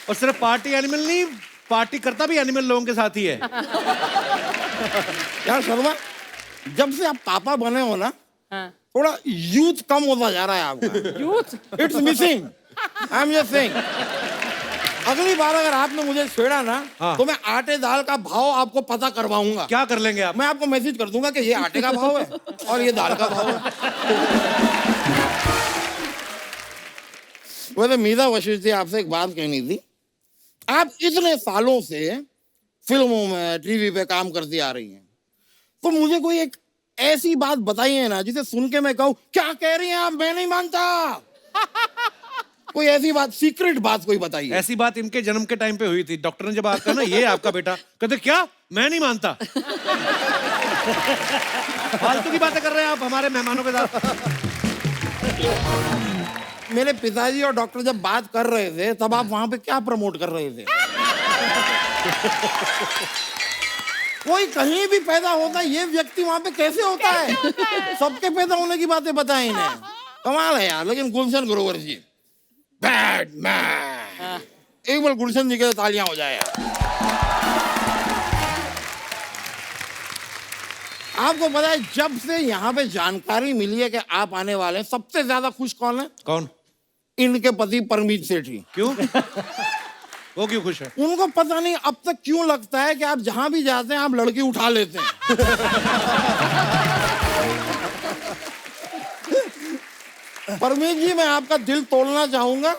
और सिर्फ पार्टी एनिमल नहीं, पार्टी करता भी एनिमल लोगों के साथ ही है। यार शर्मा, जब से आप पापा बने हो ना, हाँ। थोड़ा यूथ कम होता जा रहा है आपका। Youth it's missing. I am just saying, अगली बार अगर आपने मुझे छेड़ा ना, हाँ। तो मैं आटे दाल का भाव आपको पता करवाऊंगा। क्या कर लेंगे आप? मैं आपको मैसेज कर दूंगा कि ये आटे का भाव है और ये दाल का भाव है। वैसे मीरा वशिष्ठ जी, आपसे एक बात कहनी थी। आप इतने सालों से फिल्मों में, टीवी पे काम करती आ रही हैं, तो मुझे कोई एक ऐसी बात बताइए ना जिसे सुन के मैं कहूँ क्या कह रही हैं आप, मैं नहीं मानता। कोई ऐसी बात, सीक्रेट बात कोई बताइए। ऐसी बात इनके जन्म के टाइम पे हुई थी। डॉक्टर ने जब आकर ना, ये आपका बेटा, कहते क्या, मैं नहीं मानता। फालतू की बातें कर रहे हैं आप हमारे मेहमानों के साथ। मेरे पिताजी और डॉक्टर जब बात कर रहे थे, तब आप वहां पे क्या प्रमोट कर रहे थे? कोई कहीं भी पैदा होता है, ये व्यक्ति वहां पे कैसे होता है? सबके पैदा होने की बातें बताएं इन्हें। कमाल है यार। लेकिन गुलशन ग्रोवर जी, बैड मैन। एक बार गुलशन जी के लिए तालियां हो जाए यार। आपको पता है, जब से यहाँ पे जानकारी मिली है कि आप आने वाले हैं, सबसे ज्यादा खुश कौन है? कौन? इनके पति परमीत सेठी। क्यों? वो क्यों खुश है? उनको पता नहीं अब तक क्यों लगता है कि आप जहां भी जाते हैं आप लड़की उठा लेते हैं। परमीत जी, मैं आपका दिल तोड़ना चाहूंगा।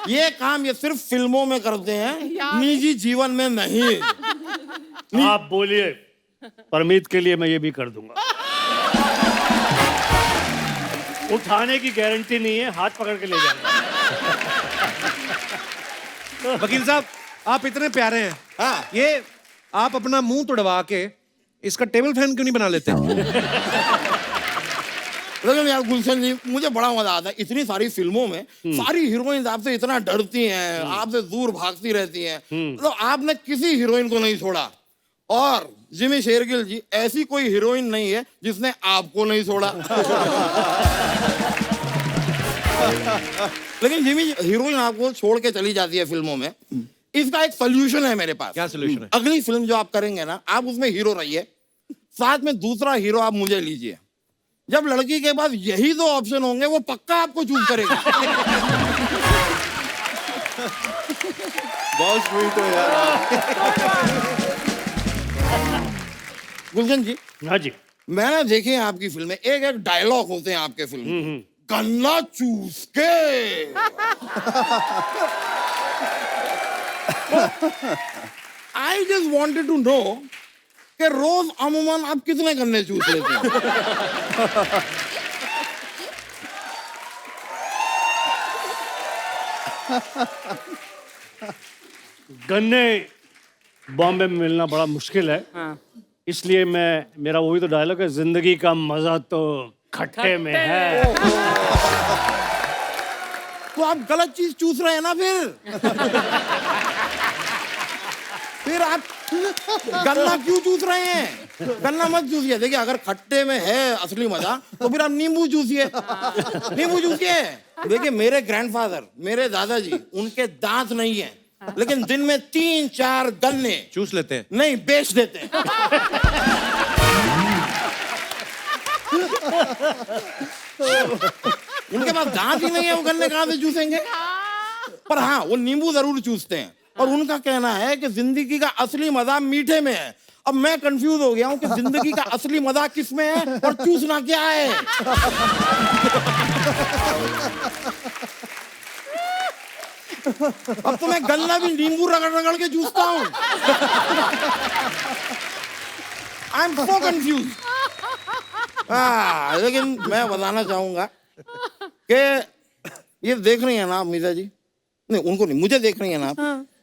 ये काम ये सिर्फ फिल्मों में करते हैं, निजी जीवन में नहीं। आप बोलिए, परमीत के लिए मैं ये भी कर दूंगा। उठाने की गारंटी नहीं है, हाथ पकड़ के ले जाऊंगा। वकील साहब, आप इतने प्यारे हैं। हाँ। ये आप अपना मुंह तुड़वा के इसका टेबल फैन क्यों नहीं बना लेते? लेकिन यार गुलशन जी, मुझे बड़ा मजा आता है। इतनी सारी फिल्मों में सारी हीरोइन आपसे इतना डरती हैं, आपसे दूर भागती रहती हैं, तो आपने किसी हीरोइन को नहीं छोड़ा। और जिमी शेरगिल जी, ऐसी कोई हीरोइन नहीं है जिसने आपको नहीं छोड़ा। लेकिन जिमी हीरोइन आपको छोड़ के चली जाती है फिल्मों में, इसका एक सोल्यूशन है मेरे पास। क्या सोल्यूशन है? अगली फिल्म जो आप करेंगे ना, आप उसमें हीरो रहिए, साथ में दूसरा हीरो आप मुझे लीजिए। जब लड़की के पास यही दो ऑप्शन होंगे, वो पक्का आपको चूज करेगा। बहुत स्वीट हो यार। गुलशन जी, हाँ जी। मैंने देखी है आपकी फिल्में, एक एक डायलॉग होते हैं आपके फिल्म में। गन्ना चूस के। I just wanted to know कि रोज अमूमन आप कितने गन्ने चूस लेते हैं? गन्ने बॉम्बे में मिलना बड़ा मुश्किल है। हाँ। इसलिए मेरा वही तो डायलॉग है, जिंदगी का मजा तो खट्टे में है। तो आप गलत चीज चूस रहे हैं ना फिर आप गन्ना क्यों चूस रहे हैं? गन्ना मत चूसिए। देखिए, अगर खट्टे में है असली मजा, तो फिर आप नींबू चूसिए। नींबू चूसिए। देखिए, मेरे ग्रैंडफादर, मेरे दादाजी, उनके दांत नहीं है, लेकिन दिन में 3-4 गन्ने चूस लेते हैं। नहीं, बेच देते हैं। उनके पास दांत ही नहीं है, वो गन्ने कहां से चूसेंगे? पर हाँ, वो नींबू जरूर चूसते हैं। और उनका कहना है कि जिंदगी का असली मजा मीठे में है। अब मैं कंफ्यूज हो गया हूँ कि जिंदगी का असली मजा किस में है और चूसना क्या है। अब तो मैं गन्ना भी नींबू रगड़ रगड़ के चूसता हूँ। I am so confuse. लेकिन मैं बताना चाहूंगा कि ये देख रही है ना आप मीरा जी, नहीं उनको नहीं, मुझे देख रही है ना आप,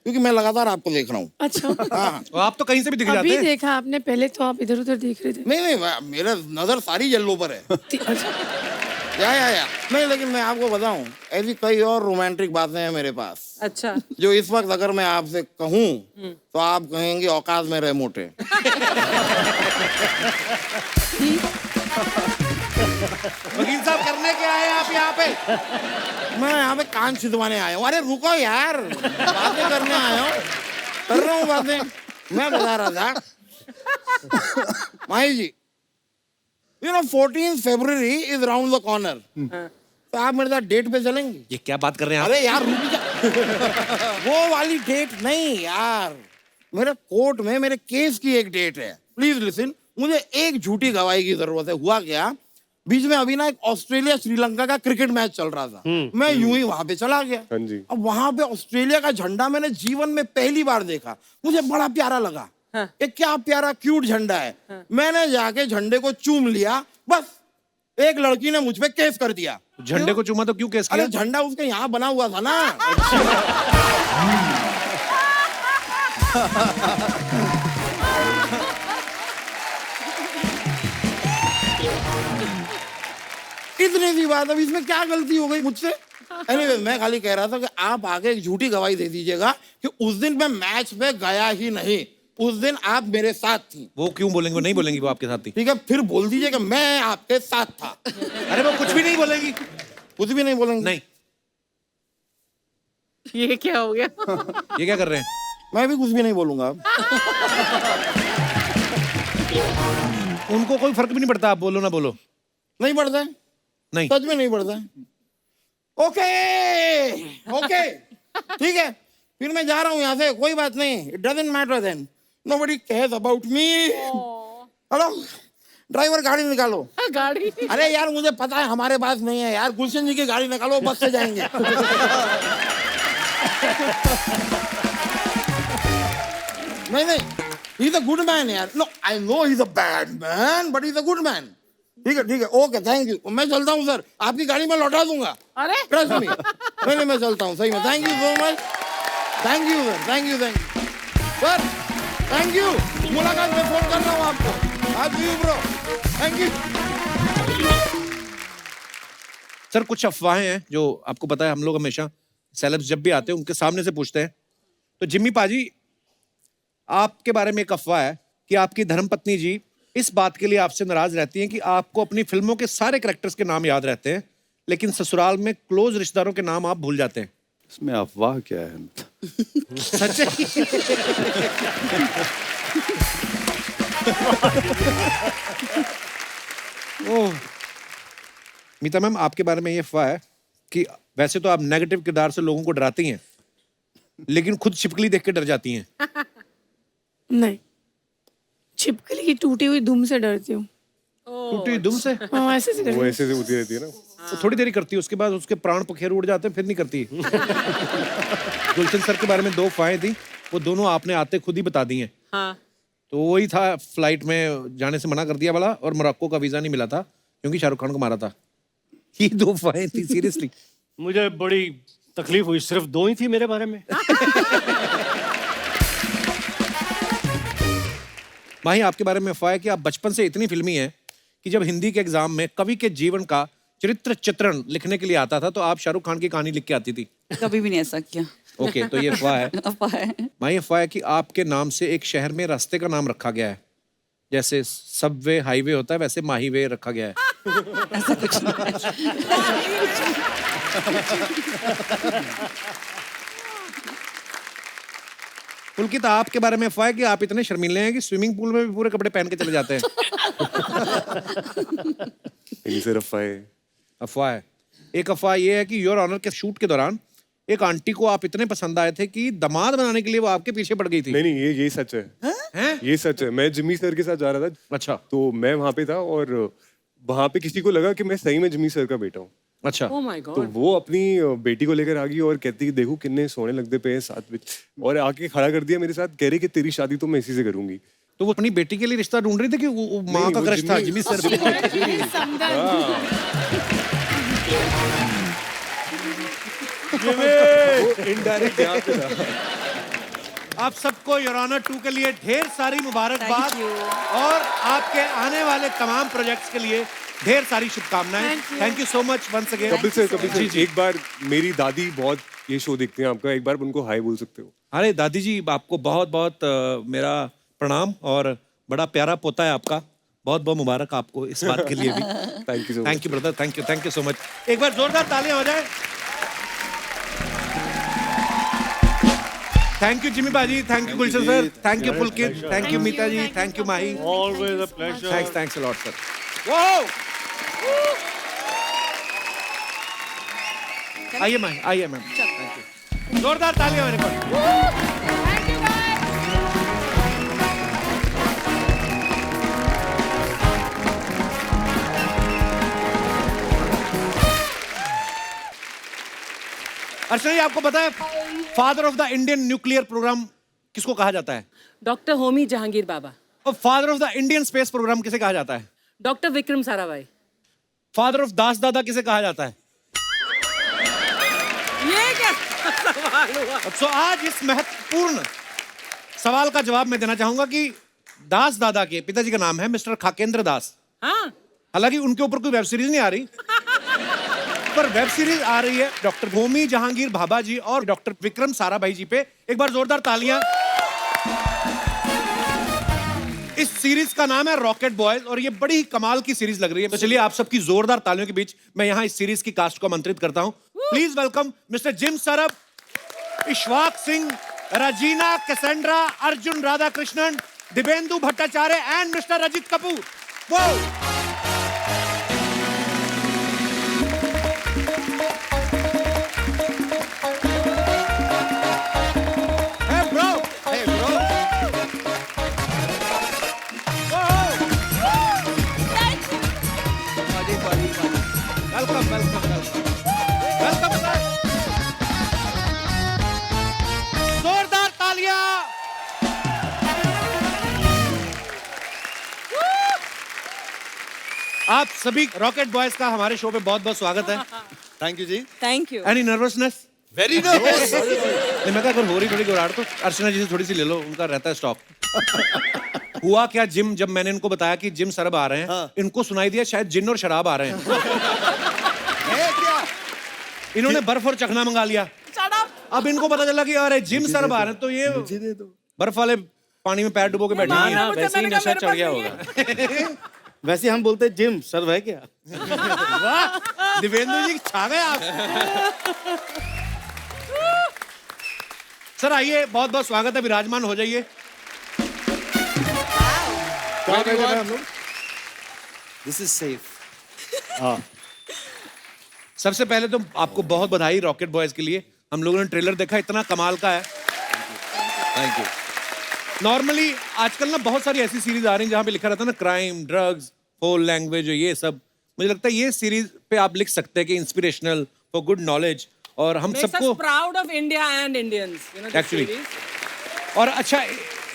क्योंकि मैं लगातार आपको देख रहा हूँ। अच्छा, हाँ तो आप तो कहीं से भी दिख जाते अभी हैं। देखा आपने, पहले तो आप इधर उधर देख रहे थे। नहीं मेरा नजर सारी येलो पर है। अच्छा, या नहीं, लेकिन मैं आपको बताऊं, ऐसी कई और रोमांटिक बातें हैं मेरे पास, अच्छा, जो इस वक्त अगर मैं आपसे कहूं तो आप कहेंगे औकात में रहे मोटे। वकील साहब करने के आए आप यहाँ पे? मैं यहाँ पे कान छिदवाने आया हूँ। अरे रुको यार, बातें करने आया हूँ, कर रहा हूँ बातें। मैं बता रहा था माही जी, 14 फरवरी इज राउंड द कॉर्नर, तो आप मेरे साथ डेट पे चलेंगे? ये क्या बात कर रहे हैं आप? अरे यार रुक जा। वो वाली डेट नहीं यार, मेरे कोर्ट में मेरे केस की एक डेट है। प्लीज लिसन, मुझे एक झूठी गवाही की जरूरत है। हुआ क्या, बीच में अभी ना एक ऑस्ट्रेलिया श्रीलंका का क्रिकेट मैच चल रहा था, मैं यूं ही वहां पे चला गया। हाँ जी। अब वहां पे ऑस्ट्रेलिया का झंडा मैंने जीवन में पहली बार देखा, मुझे बड़ा प्यारा लगा। ये क्या प्यारा क्यूट झंडा है। मैंने जाके झंडे को चूम लिया, बस एक लड़की ने मुझ पे केस कर दिया। झंडे को चूमा तो क्यों केस किया? अरे झंडा उसके यहाँ बना हुआ था ना। इतनी सी बात, अब इसमें क्या गलती हो गई मुझसे? Anyway, मैं खाली कह रहा था कि आप आगे एक झूठी गवाही दे दीजिएगा कि उस दिन मैं मैच पे गया ही नहीं, उस दिन आप मेरे साथ थी। वो क्यों बोलेंगे? वो नहीं बोलेंगी, वो आपके साथ थी। ठीक है, फिर बोल दीजिए कि मैं आपके साथ था। अरे वो कुछ भी नहीं बोलेंगी। कुछ भी नहीं बोलेंगे? नहीं। ये क्या हो गया? ये क्या कर रहे हैं? मैं भी कुछ भी नहीं बोलूंगा अब। उनको कोई फर्क भी नहीं पड़ता, आप बोलो ना बोलो। नहीं पड़ता है, नहीं। सच में नहीं पड़ता है। ओके ओके ठीक है, फिर मैं जा रहा हूँ यहाँ से, कोई बात नहीं। It doesn't matter then, nobody cares about me. Hello driver, गाड़ी निकालो। गाड़ी? अरे यार मुझे पता है हमारे पास नहीं है यार, गुलशन जी की गाड़ी निकालो, बस से जाएंगे। नहीं नहीं, he is a good man यार। No I know he is a bad man, but he is a good man. ठीक है, ओके, थैंक यू। मैं चलता हूँ सर, आपकी गाड़ी में लौटा दूंगा। अरे ट्रस्ट मी। नहीं मैं चलता हूँ, सही में। Thank you so much. Thank you sir, thank you sir, thank you. मुलाकात में फोन कर रहा हूँ आपको। आज you bro, thank you. Sir कुछ अफवाहें हैं जो आपको पता है, हम लोग हमेशा सेलेब्स जब भी आते हैं उनके सामने से पूछते हैं। तो जिम्मी पाजी, आपके बारे में एक अफवाह है कि आपकी धर्मपत्नी जी इस बात के लिए आपसे नाराज रहती हैं कि आपको अपनी फिल्मों के सारे कैरेक्टर्स के नाम याद रहते हैं, लेकिन ससुराल में क्लोज रिश्तेदारों के नाम आप भूल जाते हैं। इसमें अफवाह क्या है? सच है? ओह मीता मैम, आपके बारे में ये अफवाह है कि वैसे तो आप नेगेटिव किरदार से लोगों को डराती हैं, लेकिन खुद छिपकली देख के डर जाती हैं। नहीं, छिपकली की टूटी हुई दुम से डरती हूँ। टूटी दुम से? हाँ, ऐसे से वो करती ऐसे से होती रहती है ना। तो थोड़ी देरी करती है, उसके बाद उसके प्राण पखेरु उड़ जाते हैं, फिर नहीं करती। गुलशन सर के बारे में 2 अफवाहें थी, वो दोनों आपने आते खुद ही बता दी हैं। हाँ, तो वही था, फ्लाइट में जाने से मना कर दिया वाला, और मोरक्को का वीजा नहीं मिला था क्योंकि शाहरुख खान को मारा था। ये 2 अफवाहें थी, सीरियसली। मुझे बड़ी तकलीफ हुई, सिर्फ 2 ही थी मेरे बारे में। माही, आपके बारे में अफवाह है कि आप बचपन से इतनी फिल्मी हैं कि जब हिंदी के एग्जाम में कवि के जीवन का चरित्र चित्रण लिखने के लिए आता था तो आप शाहरुख खान की कहानी लिख के आती थी। कभी भी नहीं ऐसा किया। ओके, तो ये अफवाह है। अफवाह है। माही, अफवाह है कि आपके नाम से एक शहर में रास्ते का नाम रखा गया है, जैसे सबवे हाईवे होता है वैसे माही वे रखा गया है। ऐसा कुछ नहीं। पुलकित, आपके बारे में अफवाह है कि आप इतने शर्मीले हैं कि स्विमिंग पूल में भी पूरे कपड़े पहन के चले जाते हैं। इनसे रफा है। अफवाह है। एक अफवाह ये है कि योर ऑनर के शूट के दौरान एक आंटी को आप इतने पसंद आए थे कि दामाद बनाने के लिए वो आपके पीछे पड़ गई थी। नहीं नहीं, ये सच है। हैं? ये सच है। मैं जिमी सर के साथ जा रहा था। अच्छा तो मैं वहां पे था और वहां पे किसी को लगा कि मैं सही में जिमी सर का बेटा हूँ। अच्छा ओह माय तो गॉड। वो अपनी बेटी को लेकर आ गई और कहती कि देखो कितने सोने लगते पे हैं साथ में, और आके खड़ा कर दिया मेरे साथ, कह रही कि तेरी शादी तो मैं इसी से करूंगी। तो वो अपनी बेटी के लिए रिश्ता ढूंढ रही थी कि वो माँ नहीं, का वो क्रश था जिमी- जिमी सर पे? इनडायरेक्ट यहाँ पे था। आप सबको योर ऑनर 2 के लिए ढेर सारी मुबारकबाद Thank you. और आपके आने वाले तमाम प्रोजेक्ट्स के लिए ढेर सारी शुभकामनाएं। Thank you so much once again. Kapil sir, एक बार मेरी दादी बहुत ये शो देखते हैं आपका, एक बार उनको हाय बोल सकते हो? अरे दादी जी, आपको बहुत बहुत मेरा प्रणाम, और बड़ा प्यारा पोता है आपका। बहुत बहुत मुबारक आपको इस बात के लिए भी। Thank you so much. Thank you brother, thank you so much. एक बार जोरदार तालियां हो जाए। थैंक यू जिमी बाजी, thank you Gulshan sir, thank you Pulkit, thank you Meeta ji, thank you Mahi. Always a pleasure. Thanks a lot sir. Wow! आइए माही, आइए ma'am. Thank you. जोरदार तालियां मेरे को। अर्चना जी, आपको पता है father of the Indian nuclear program किसको कहा जाता है? डॉक्टर होमी जहांगीर बाबा। और father of the Indian space program किसे कहा जाता है? Doctor Vikram Sarabhai. Father of दास दादा किसे कहा जाता है? ये क्या सवाल हुआ? तो आज इस महत्वपूर्ण सवाल का जवाब मैं देना चाहूंगा कि दास दादा के पिताजी का नाम है मिस्टर खाकेंद्र दास। हाँ, हालांकि उनके ऊपर कोई वेब सीरीज नहीं आ रही, पर वेब सीरीज आ रही है डॉक्टर होमी जहांगीर भाभा जी और डॉक्टर विक्रम साराभाई जी पे। एक बार जोरदार तालियां। इस सीरीज का नाम है रॉकेट बॉयज, और ये बड़ी ही कमाल की सीरीज लग रही है। तो चलिए आप सबकी जोरदार तालियों के बीच मैं यहाँ इस सीरीज की कास्ट को आमंत्रित करता हूँ। Please welcome mister Jim Sarbh, Ishwak Singh, Regina Cassandra, Arjun Radhakrishnan, Dibyendu Bhattacharya and mister Rajit Kapur. वो Hey bro! Hey bro! Welcome sir. जोरदार तालियां। आप सभी रॉकेट बॉयज का हमारे शो पे बहुत बहुत स्वागत है। Thank you ji. Thank you. Any nervousness? Very nervous. नहीं, मैं कहा अगर हो रही थोड़ी घबराहट तो अर्चना जी से थोड़ी सी ले लो, उनका रहता है स्टॉक। हुआ क्या जिम, जब मैंने इनको बताया कि जिम सरब आ रहे हैं, इनको सुनाई दिया शायद जिन और शराब आ रहे हैं। है क्या? इन्होंने बर्फ और चखना मंगा लिया। अब इनको पता चला कि अरे जिम सरब आ रहे हैं, तो ये दे दो। बर्फ वाले पानी में पैर डुबो के बैठे हैं। वैसे ही नशा चढ़ गया होगा। वैसे हम बोलते हैं जिम सर है क्या? वाह, दिवेंदु जी छा गए आप। सर आइए, बहुत बहुत स्वागत है, विराजमान हो जाइए। This is safe. सबसे पहले तो आपको बहुत बधाई रॉकेट बॉयज के लिए। हम लोगों ने ट्रेलर देखा, इतना कमाल का है। Thank you. नॉर्मली आजकल ना बहुत सारी ऐसी सीरीज आ रही हैं जहाँ पे लिखा रहता है ना क्राइम, ड्रग्स, फोल लैंग्वेज, ये सब। मुझे लगता है ये सीरीज पे आप लिख सकते हैं कि इंस्पिरेशनल फॉर गुड नॉलेज, और हम Makes us सबको proud of India and Indians. You know, this Actually. series. और अच्छा,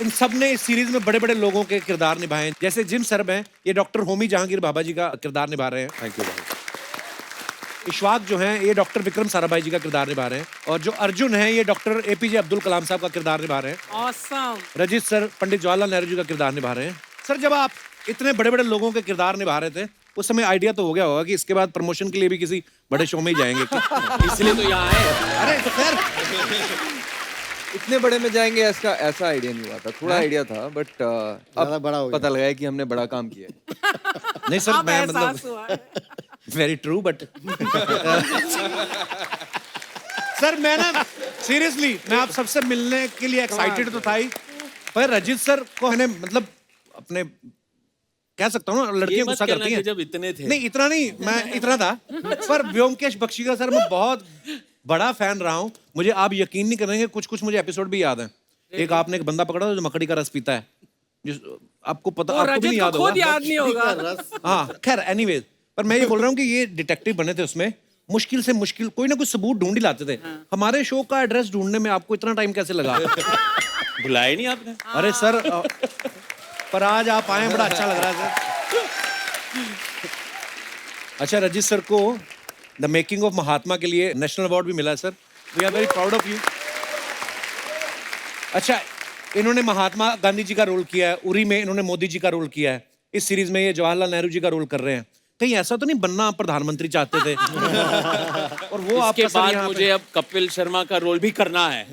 इन सब ने इस सीरीज में बड़े बड़े लोगों के किरदार निभाए हैं। जैसे जिम सरब हैं, ये डॉक्टर होमी जहांगीर भाभा जी का किरदार निभा रहे हैं। थैंक यू भाई। इशवाक जो हैं, ये डॉक्टर विक्रम साराभाई जी का किरदार निभा रहे हैं, और जो अर्जुन हैं, ये डॉक्टर एपीजे अब्दुल कलाम साहब का किरदार निभा रहे हैं। Awesome. रजित सर पंडित जवाहरलाल नेहरू जी का किरदार निभा रहे हैं। सर, जब आप इतने बड़े बड़े लोगों के किरदार निभा रहे थे, उस समय आइडिया तो हो गया होगा कि इसके बाद प्रमोशन के लिए भी किसी बड़े शो में ही जाएंगे। इसलिए तो यहाँ आए। अरे सर, इतने बड़े में जाएंगे ऐसा आइडिया नहीं हुआ था। थोड़ा आइडिया था, बट अब बड़ा हो गया। पता लगा है कि हमने बड़ा काम किया है। नहीं सर, अब मैं एहसास मतलब हुआ है। वेरी ट्रू, बट सर मैं ना सीरियसली, मैं आप सबसे मिलने के लिए एक्साइटेड तो था ही, पर रजित सर को मैंने मतलब अपने कह सकता हूँ ना, लड़कियां गुस्सा करती हैं जब इतने थे। नहीं, इतना नहीं, मैं इतना था, पर व्योमकेश बख्शी का सर मैं बहुत बड़ा फैन रहा हूँ। मुझे आप यकीन नहीं करेंगे, कुछ कुछ मुझे एपिसोड भी याद है। एक आपने एक बंदा पकड़ा था जो मकड़ी का रस पीता है, जिस आपको पता, आपको भी नहीं याद खुद होगा। याद नहीं होगा। हाँ खैर एनीवेज, पर मैं ये बोल रहा हूँ कि ये डिटेक्टिव बने थे, उसमें मुश्किल से मुश्किल कोई ना कोई सबूत ढूंढ ही लाते थे। हमारे शो का एड्रेस ढूंढने में आपको इतना टाइम कैसे लगा? बुलाया नहीं आपने? अरे सर पर आज आप आए, बड़ा अच्छा लग रहा है सर। अच्छा, रजित सर को द मेकिंग ऑफ महात्मा के लिए नेशनल अवार्ड भी मिला है sir. We are very proud of you. अच्छा, इन्होंने महात्मा गांधी जी का रोल किया है, उरी में इन्होंने मोदी जी का रोल किया है, इस सीरीज में ये जवाहरलाल नेहरू जी का रोल कर रहे हैं। कहीं ऐसा तो नहीं बनना आप प्रधानमंत्री चाहते थे? और वो इसके आपका सर बाद यहाँ पे- मुझे अब कपिल शर्मा का रोल भी करना है।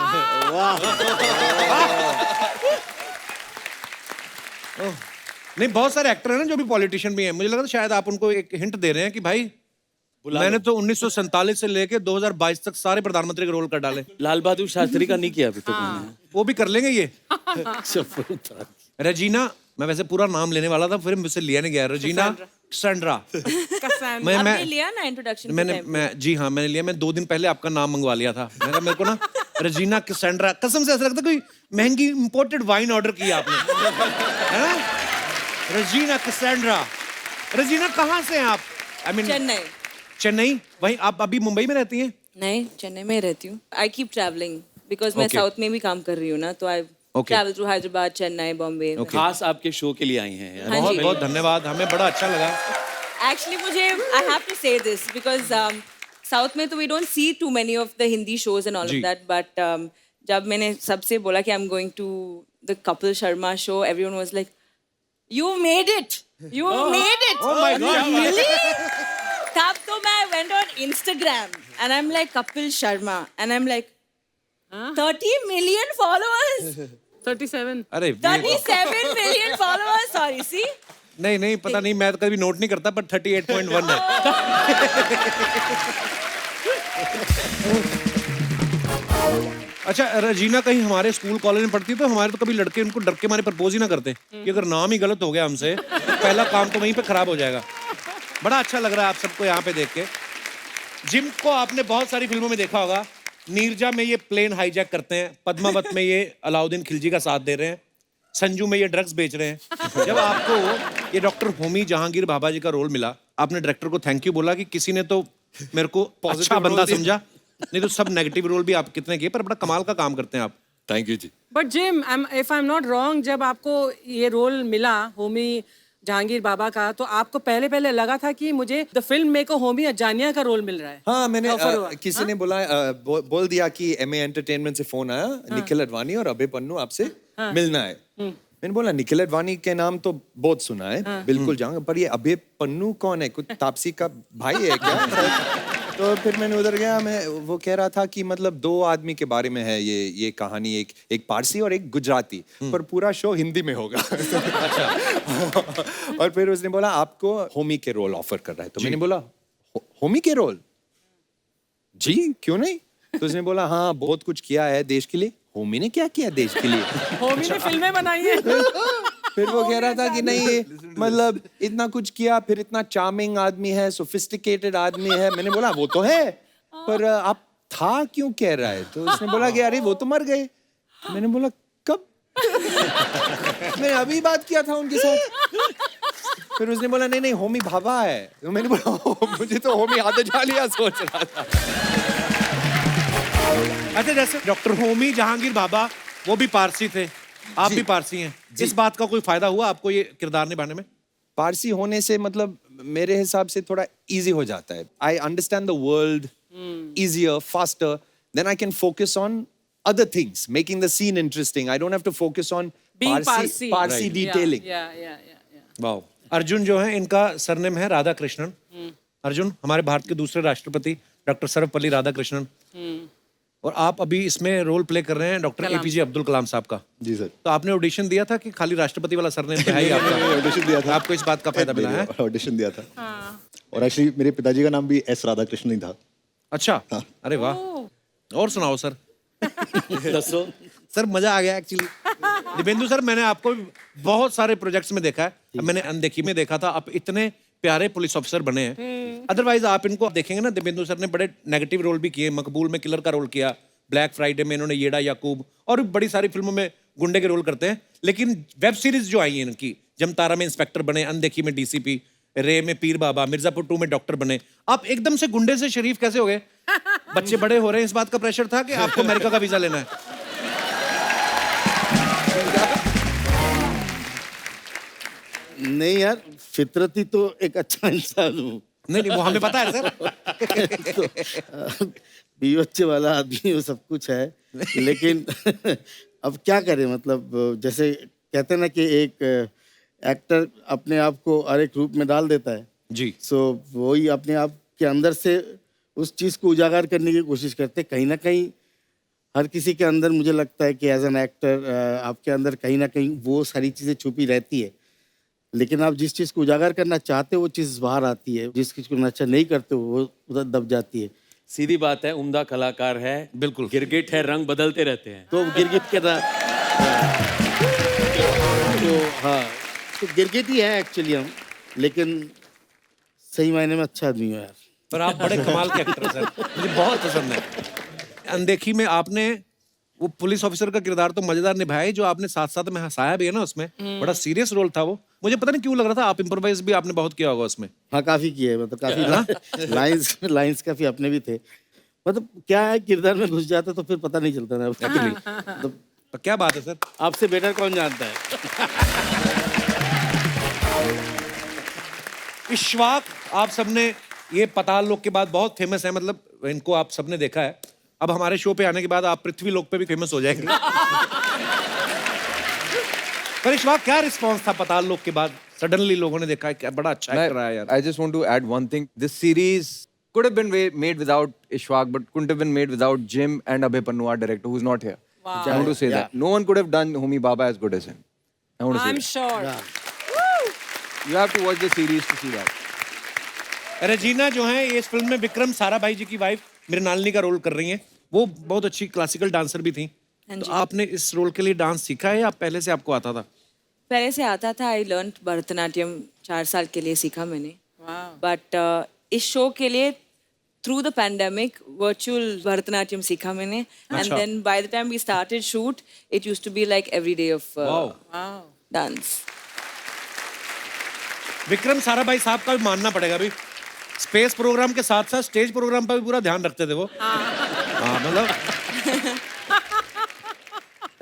नहीं, बहुत सारे एक्टर हैं ना जो भी पॉलिटिशियन भी हैं। मुझे लगा था शायद आप उनको एक हिंट दे रहे हैं कि भाई मैंने तो 1947 से लेके 2022 तक सारे प्रधानमंत्री के रोल कर डाले। लाल बहादुर शास्त्री का नहीं किया अभी तक मैंने। वो भी कर लेंगे ये। अच्छा, रेजीना, मैं वैसे पूरा नाम लेने वाला था, फिर मुझसे लिया नहीं गया। Regina Cassandra. आपने लिया ना इंट्रोडक्शन मैं जी हाँ मैंने लिया। मैं 2 दिन पहले आपका नाम मंगवा लिया था। मैंने कहा मेरे को ना रेजीना कैसेंड्रा, कसम से ऐसा लगता कोई महंगी इंपोर्टेड वाइन ऑर्डर किया आपने, है ना? Regina Cassandra. रेजीना कहाँ से हैं आप? I mean Chennai. चेन्नई। वहीं आप अभी मुंबई में रहती हैं? नहीं, चेन्नई में रहती हूँ। आई कीप ट्रैवलिंग बिकॉज मैं Okay. साउथ में भी काम कर रही हूँ ना, तो आई Okay. Travel through Hyderabad, Chennai, Bombay. खास आपके शो के लिए आई हैं। हाँ बहुत जी। बहुत धन्यवाद, हमें बड़ा अच्छा लगा। एक्चुअली मुझे I have to say this because south में तो we don't see too many of the Hindi shows and all ji. Of that, but जब मैंने सबसे बोला कि I am going to the Kapil Sharma show, everyone was like you made it, you made it. Oh my God. Really? तब तो मैं went on Instagram and I am like Kapil Sharma and I am like 30 million followers. 37। अरे 37 million followers. Sorry, see? नहीं नहीं, पता नहीं, मैं तो कभी नोट नहीं करता, पर 38.1 है। अच्छा, रजीना कहीं हमारे स्कूल कॉलेज में पढ़ती तो हमारे तो कभी लड़के उनको डर के मारे प्रपोज ही ना करते कि अगर नाम ही गलत हो गया हमसे तो पहला काम तो वहीं पे खराब हो जाएगा। बड़ा अच्छा लग रहा है आप सबको यहाँ पे देख के। जिम को आपने बहुत सारी फिल्मों में देखा होगा। नीरजा में ये प्लेन हाईजैक करते हैं, पद्मावत में ये अलाउद्दीन खिलजी का साथ दे रहे हैं, संजू में ये ड्रग्स बेच रहे हैं। जब आपको ये डॉक्टर होमी जहांगीर भाभा जी का रोल मिला, आपने डायरेक्टर को थैंक यू बोला कि किसी ने तो मेरे को अच्छा बंदा समझा, नहीं तो सब नेगेटिव रोल भी आप कितने किए, पर बड़ा कमाल का काम करते हैं आप। Thank you ji. But Jim, if I am not wrong, जब आपको ये रोल मिला होमी जहांगीर बाबा का, तो आपको पहले पहले लगा था कि मुझे द फिल्म मेक होमी अजानिया का रोल मिल रहा है? हाँ, मैंने Offer हुआ। किसी ने बोला बोल दिया कि एमए एंटरटेनमेंट से फोन आया, निखिल अडवाणी और अभय पन्नू आपसे मिलना है। मैंने बोला निखिल अडवाणी के नाम तो बहुत सुना है, बिल्कुल जाऊंगा, पर ये अभय पन्नू कौन है? कुछ तापसी का भाई है क्या? तो फिर मैंने उधर गया, मैं वो कह रहा था कि मतलब 2 आदमी के बारे में है ये कहानी, एक पारसी और एक गुजराती, पर पूरा शो हिंदी में होगा। अच्छा। और फिर उसने बोला आपको होमी के रोल ऑफर कर रहा है, तो मैंने बोला होमी के रोल? जी क्यों नहीं? तो उसने बोला हाँ बहुत कुछ किया है देश के लिए। होमी ने क्या किया देश के लिए? होमी ने फिल्में बनाई है। फिर वो कह रहा था कि नहीं मतलब इतना कुछ किया, फिर इतना चार्मिंग आदमी है, सोफिस्टिकेटेड आदमी है। मैंने बोला वो तो है, पर आप था क्यों कह रहा है? तो उसने बोला कि अरे वो तो मर गए। मैंने बोला कब? मैंने अभी बात किया था उनके साथ। फिर उसने बोला नहीं नहीं होमी भाभा है। तो मैंने बोला मुझे तो होमी आदजालिया सोच रहा था। अच्छा, जैसे डॉक्टर होमी जहांगीर बाबा वो भी पारसी थे, आप भी पारसी हैं, इस बात का कोई फायदा हुआ आपको ये किरदार निभाने में? पारसी होने से मतलब मेरे हिसाब से थोड़ा इजी हो जाता है। I understand the world easier, faster, then I can focus on other things, making the scene interesting. I don't have to focus on Being Parsi Parsi. detailing. Yeah. वाह। अर्जुन जो है, इनका सरनेम है राधा कृष्णन। अर्जुन हमारे भारत के दूसरे राष्ट्रपति डॉक्टर सर्वपल्ली राधाकृष्णन, और आप अभी इसमें रोल प्ले कर रहे हैं डॉक्टर एपीजे अब्दुल कलाम साहब का। जी सर। तो आपने ऑडिशन दिया था कि खाली राष्ट्रपति वाला सरनेम पे है ही आपका? ऑडिशन दिया था। आपको इस बात का फायदा मिला है? ऑडिशन दिया था। और एक्चुअली मेरे पिताजी का नाम भी एस राधाकृष्णन ही था। अच्छा, अरे वाह। और सुनाओ सर। दसो सर मजा आ गया एक्चुअली। दिव्येंदु सर, मैंने आपको बहुत सारे प्रोजेक्ट्स में देखा है। मैंने अनदेखी में देखा था, आप इतने प्यारे पुलिस ऑफिसर बने हैं। अदरवाइज आप इनको देखेंगे ना, दिव्येंदु सर ने बड़े नेगेटिव रोल भी किए। मकबूल में किलर का रोल किया, ब्लैक फ्राइडे में इन्होंने येड़ा याकूब, और भी बड़ी सारी फिल्मों में गुंडे के रोल करते हैं। लेकिन वेब सीरीज जो आई है इनकी, जमतारा में इंस्पेक्टर बने, अनदेखी में डीसीपी, रे में पीर बाबा, मिर्जापुर 2 में डॉक्टर बने। आप एकदम से गुंडे से शरीफ कैसे हो गए? बच्चे बड़े हो रहे हैं, इस बात का प्रेशर था कि आपको अमेरिका का वीजा लेना है? नहीं यार, फितरती तो एक अच्छा इंसान हूँ। नहीं नहीं, वो हमें पता है सर। तो बीवी बच्चे वाला आदमी वो सब कुछ है, लेकिन अब क्या करें, मतलब जैसे कहते हैं ना कि एक एक्टर अपने आप को हर एक रूप में डाल देता है जी। सो वही अपने आप के अंदर से उस चीज़ को उजागर करने की कोशिश करते। कहीं ना कहीं हर किसी के अंदर मुझे लगता है कि एज एन एक्टर आपके अंदर कहीं ना कहीं वो सारी चीज़ें छुपी रहती है, लेकिन आप जिस चीज़ को उजागर करना चाहते हो वो चीज़ बाहर आती है, जिस चीज़ को नशा नहीं करते हो वो उधर दब जाती है। सीधी बात है, उम्दा कलाकार है, बिल्कुल। गिरगिट है, रंग बदलते रहते हैं। तो गिरगिट के तो हाँ, तो गिरगिट ही है एक्चुअली हम, लेकिन सही मायने में अच्छा आदमी हो यार। पर आप बड़े कमाल के एक्टर हैं सर, मुझे बहुत पसंद है। अनदेखी में आपने वो पुलिस ऑफिसर का किरदार तो मजेदार निभाया ही, जो आपने साथ साथ में हंसाया भी है ना उसमें, बड़ा सीरियस रोल था वो। मुझे पता नहीं क्यों लग रहा था आप इम्प्रोवाइज भी आपने बहुत किया होगा उसमें। हाँ, काफी किए, मतलब काफी लाइंस काफी अपने भी थे। मतलब क्या है, किरदार में घुस जाता तो फिर पता नहीं चलता ना एक्चुअली। तो क्या बात है सर, आपसे बेटर कौन जानता है। इश्वाक आप सबने, ये पताल लोक के बाद बहुत फेमस है, मतलब इनको आप सबने देखा है। अब हमारे शो पे आने के बाद आप पृथ्वी लोक पे भी फेमस हो जाएंगे। पर इश्वाक क्या रिस्पांस था पताल लोक के बाद? सडनली लोगों ने देखा है क्या बड़ा अच्छा एक्टर है यार। I just want to add one thing. This series could have been made without Ishwak, but couldn't have been made without Jim and Abhay Pannu, our director, who's not here. Wow. I want to say that. No one could have done Homi Baba as good as him. I want to say I'm that. sure. You have to watch the series to see that. Regina जो है इस film में विक्रम साराभाई जी की wife Mrinalini का role कर रही हैं। वो बहुत अच्छी क्लासिकल डांसर भी थी। तो आपने इस रोल के लिए डांस सीखा है या पहले से आपको आता था? पहले से आता था। आई लर्न भरतनाट्यम 4 साल के लिए सीखा मैंने। बट इस शो के लिए through the pandemic virtual Bharatanatyam सीखा मैंने। And then by the time we started shoot it used to be like every day of dance. Vikram Sarabhai साहब का भी मानना पड़ेगा भी, स्पेस प्रोग्राम के साथ साथ स्टेज प्रोग्राम पर भी पूरा ध्यान रखते थे वो। हाँ मतलब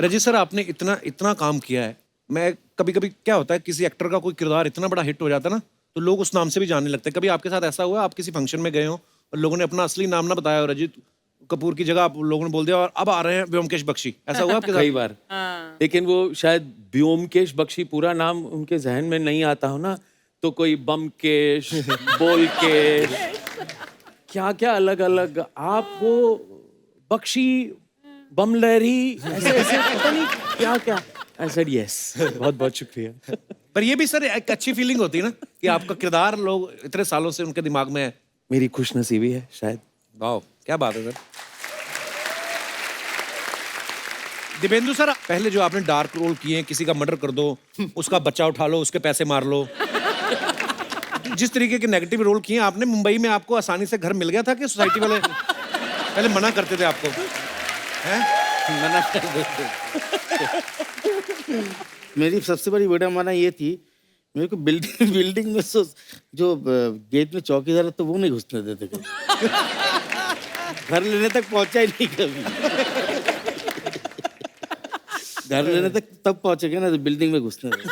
रजी सर, आपने इतना काम किया है। मैं कभी कभी क्या होता है, किसी एक्टर का कोई किरदार इतना बड़ा हिट हो जाता है ना, तो लोग उस नाम से भी जानने लगते हैं। कभी आपके साथ ऐसा हुआ, आप किसी फंक्शन में गए हो और लोगों ने अपना असली नाम ना बताया, और रजित कपूर की जगह आप लोगों ने बोल दिया और अब आ रहे हैं व्योमकेश बख्शी, ऐसा हुआ आपके साथ? कई बार। लेकिन वो शायद व्योमकेश बख्शी पूरा नाम उनके जहन में नहीं आता हो ना, तो कोई बमकेश, बोलकेश, क्या क्या अलग अलग, आप वो बख्शी, बमलहरी, ऐसे ऐसे पता नहीं क्या क्या। आई सेड यस, बहुत बहुत शुक्रिया। पर ये भी सर एक अच्छी फीलिंग होती है ना कि आपका किरदार लोग इतने सालों से उनके दिमाग में है। मेरी खुशनसीबी है शायद। वाह, क्या बात है सर। दिव्येंदु सर, पहले जो आपने डार्क रोल किए हैं, किसी का मर्डर कर दो, उसका बच्चा उठा लो, उसके पैसे मार लो, जिस तरीके के नेगेटिव रोल किए आपने, मुंबई में आपको आसानी से घर मिल गया था कि सोसाइटी वाले पहले मना करते थे आपको? हैं? मना कर देते। मेरी सबसे बड़ी विडंबना ये थी, मेरे को बिल्डिंग में जो गेट में चौकीदार है तो वो नहीं घुसने देते थे। घर लेने तक पहुंचा ही नहीं कभी। घर लेने तक तब पहुंचेगा ना तो बिल्डिंग में घुसने देते।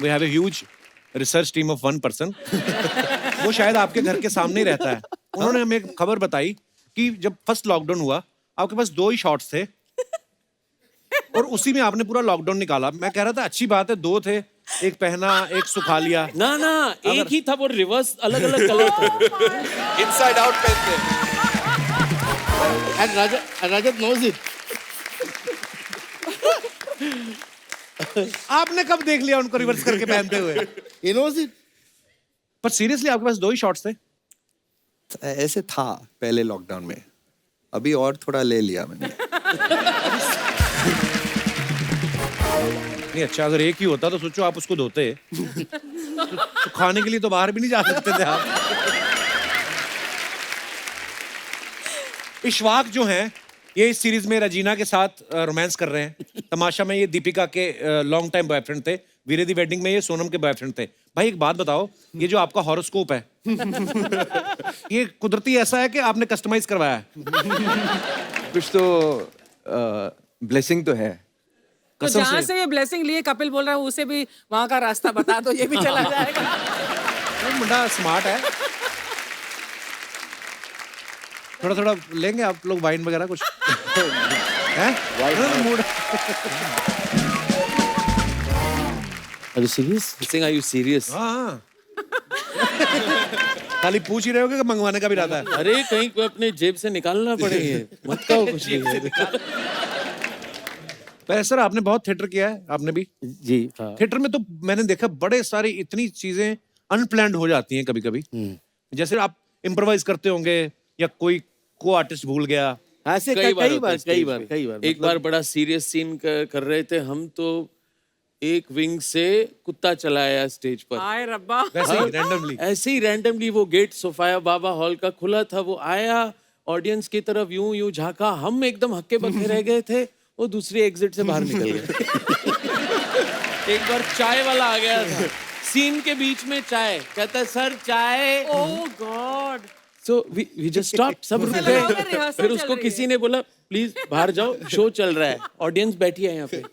We have a huge research team of 1 person. वो शायद आपके घर के सामने ही रहता है। उन्होंने हमें एक खबर बताई कि जब फर्स्ट लॉकडाउन हुआ, आपके पास 2 ही शॉट्स थे और उसी में आपने पूरा लॉकडाउन निकाला। मैं कह रहा था अच्छी बात है, 2 थे, एक पहना, एक सुखा लिया। ना एक ही था, वो रिवर्स अलग अलग कलर था। इनसाइड आउट पहनते। And Rajat knows it. आपने कब देख लिया उनको रिवर्स करके पहनते हुए? He knows it. पर सीरियसली आपके पास 2 ही शॉट्स थे? ऐसे था पहले लॉकडाउन में, अभी और थोड़ा ले लिया मैंने। नहीं अच्छा, अगर एक ही होता तो सोचो आप उसको धोते तो खाने के लिए तो बाहर भी नहीं जा सकते थे आप। इशफाक जो हैं ये इस सीरीज में रजीना के साथ रोमांस कर रहे हैं। तमाशा में ये दीपिका के लॉन्ग टाइम बॉयफ्रेंड थे। वीरे दी वेडिंग में ये सोनम के बॉयफ्रेंड थे। भाई एक बात बताओ, ये जो आपका हॉरोस्कोप है ये कुदरती ऐसा है कि आपने कस्टमाइज करवाया है? कुछ तो ब्लेसिंग तो है। तो जहाँ से ये ब्लेसिंग लिए कपिल बोल रहा है उसे भी वहाँ का रास्ता बता दो, ये भी चला जाएगा। मुंडा स्मार्ट है। थोड़ा थोड़ा लेंगे आप लोग वाइन वगैरह कुछ हैं? Mood Are you serious? Are you serious? हाँ खाली पूछ ही रहे होगे कि मंगवाने का भी रहता है। अरे कहीं को अपने जेब से निकालना पड़े ये, मत कहो कुछ नहीं। तो सर आपने बहुत थिएटर किया है, आपने भी जी हाँ। थिएटर में तो मैंने देखा बड़े सारी इतनी चीजें अनप्लान्ड हो जाती हैं कभी कभी। जैसे आप इम्प्रोवाइज करते होंगे या कोई को आर्टिस्ट भूल गया। ऐसे कई बार एक बार बड़ा सीरियस सीन कर रहे थे हम, तो एक विंग से कुत्ता चलाया स्टेज पर। आए रब्बा। ऐसे ही रैंडमली वो गेट सोफाया बाबा हॉल का खुला था, वो आया ऑडियंस की तरफ यूं झांका, हम एकदम हक्के बक्के रह गए थे, वो दूसरी एग्जिट से बाहर निकल गए। एक बार चाय वाला आ गया था सीन के बीच में, चाय कहता है सर चाय। ओह God. So we just stopped, सब रुक गए। फिर उसको किसी ने बोला प्लीज बाहर जाओ, शो चल रहा है, ऑडियंस बैठी है यहाँ पे।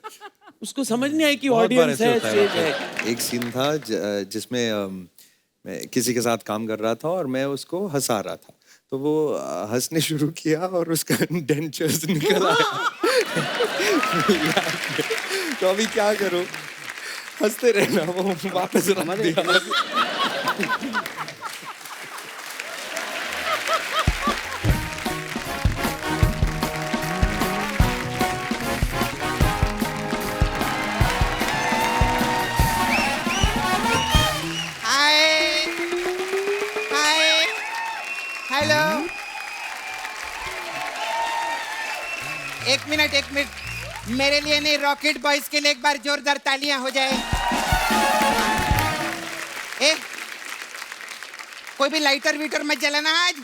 उसको समझ नहीं आया कि ऑडियंस है, स्टेज है। एक सीन था जिसमें मैं किसी के साथ काम कर रहा था और मैं उसको हंसा रहा था, तो वो हंसने शुरू किया और उसका डेंचर्स निकल आया। तो अभी क्या करूं, हंसते रहना, वो वापस रख दिया। हेलो, एक मिनट मेरे लिए नहीं, रॉकेट बॉयज के लिए एक बार जोरदार तालियां हो जाए। कोई भी लाइटर वीटर मत जलाना आज।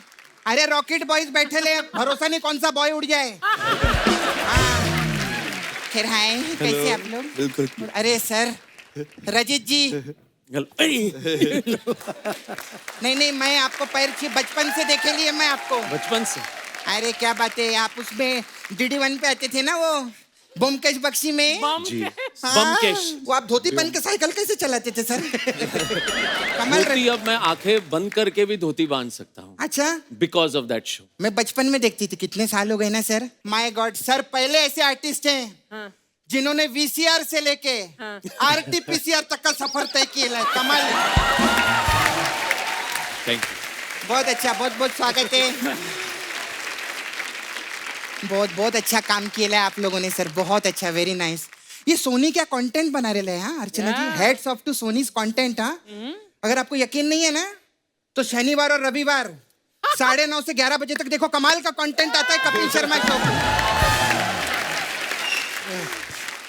अरे रॉकेट बॉयज बैठे ले, भरोसा नहीं कौन सा बॉय उड़ जाए। फिर हाय, कैसे आप लोग? बिल्कुल। अरे सर रजित जी। नहीं मैं आपको पैर की बचपन से देखे लिए, मैं आपको बचपन से। अरे क्या बात है, आप उसमें DD1 पे आते थे ना, वो ब्योमकेश बख्शी में। ब्योमकेश। वो आप धोती पहन के साइकिल कैसे चलाते थे सर? धोती अब मैं आंखें बंद करके भी धोती बांध सकता हूँ। अच्छा, बिकॉज ऑफ दैट शो। मैं बचपन में देखती थी, कितने साल हो गए ना सर। माय गॉड सर, पहले ऐसे आर्टिस्ट हैं जिन्होंने VCR से लेके RT-PCR तक का सफर तय किया है। कमाल। Thank you. बहुत अच्छा, बहुत स्वागत है। बहुत अच्छा काम किया है आप लोगों ने सर, बहुत अच्छा, वेरी नाइस। ये सोनी क्या कंटेंट बना रहे हैं हाँ अर्चना जी, हेड्स ऑफ टू सोनीज कंटेंट। हाँ अगर आपको यकीन नहीं है ना तो शनिवार और रविवार 9:30 से 11 बजे तक देखो, कमाल का कंटेंट आता है कपिल शर्मा शो पर।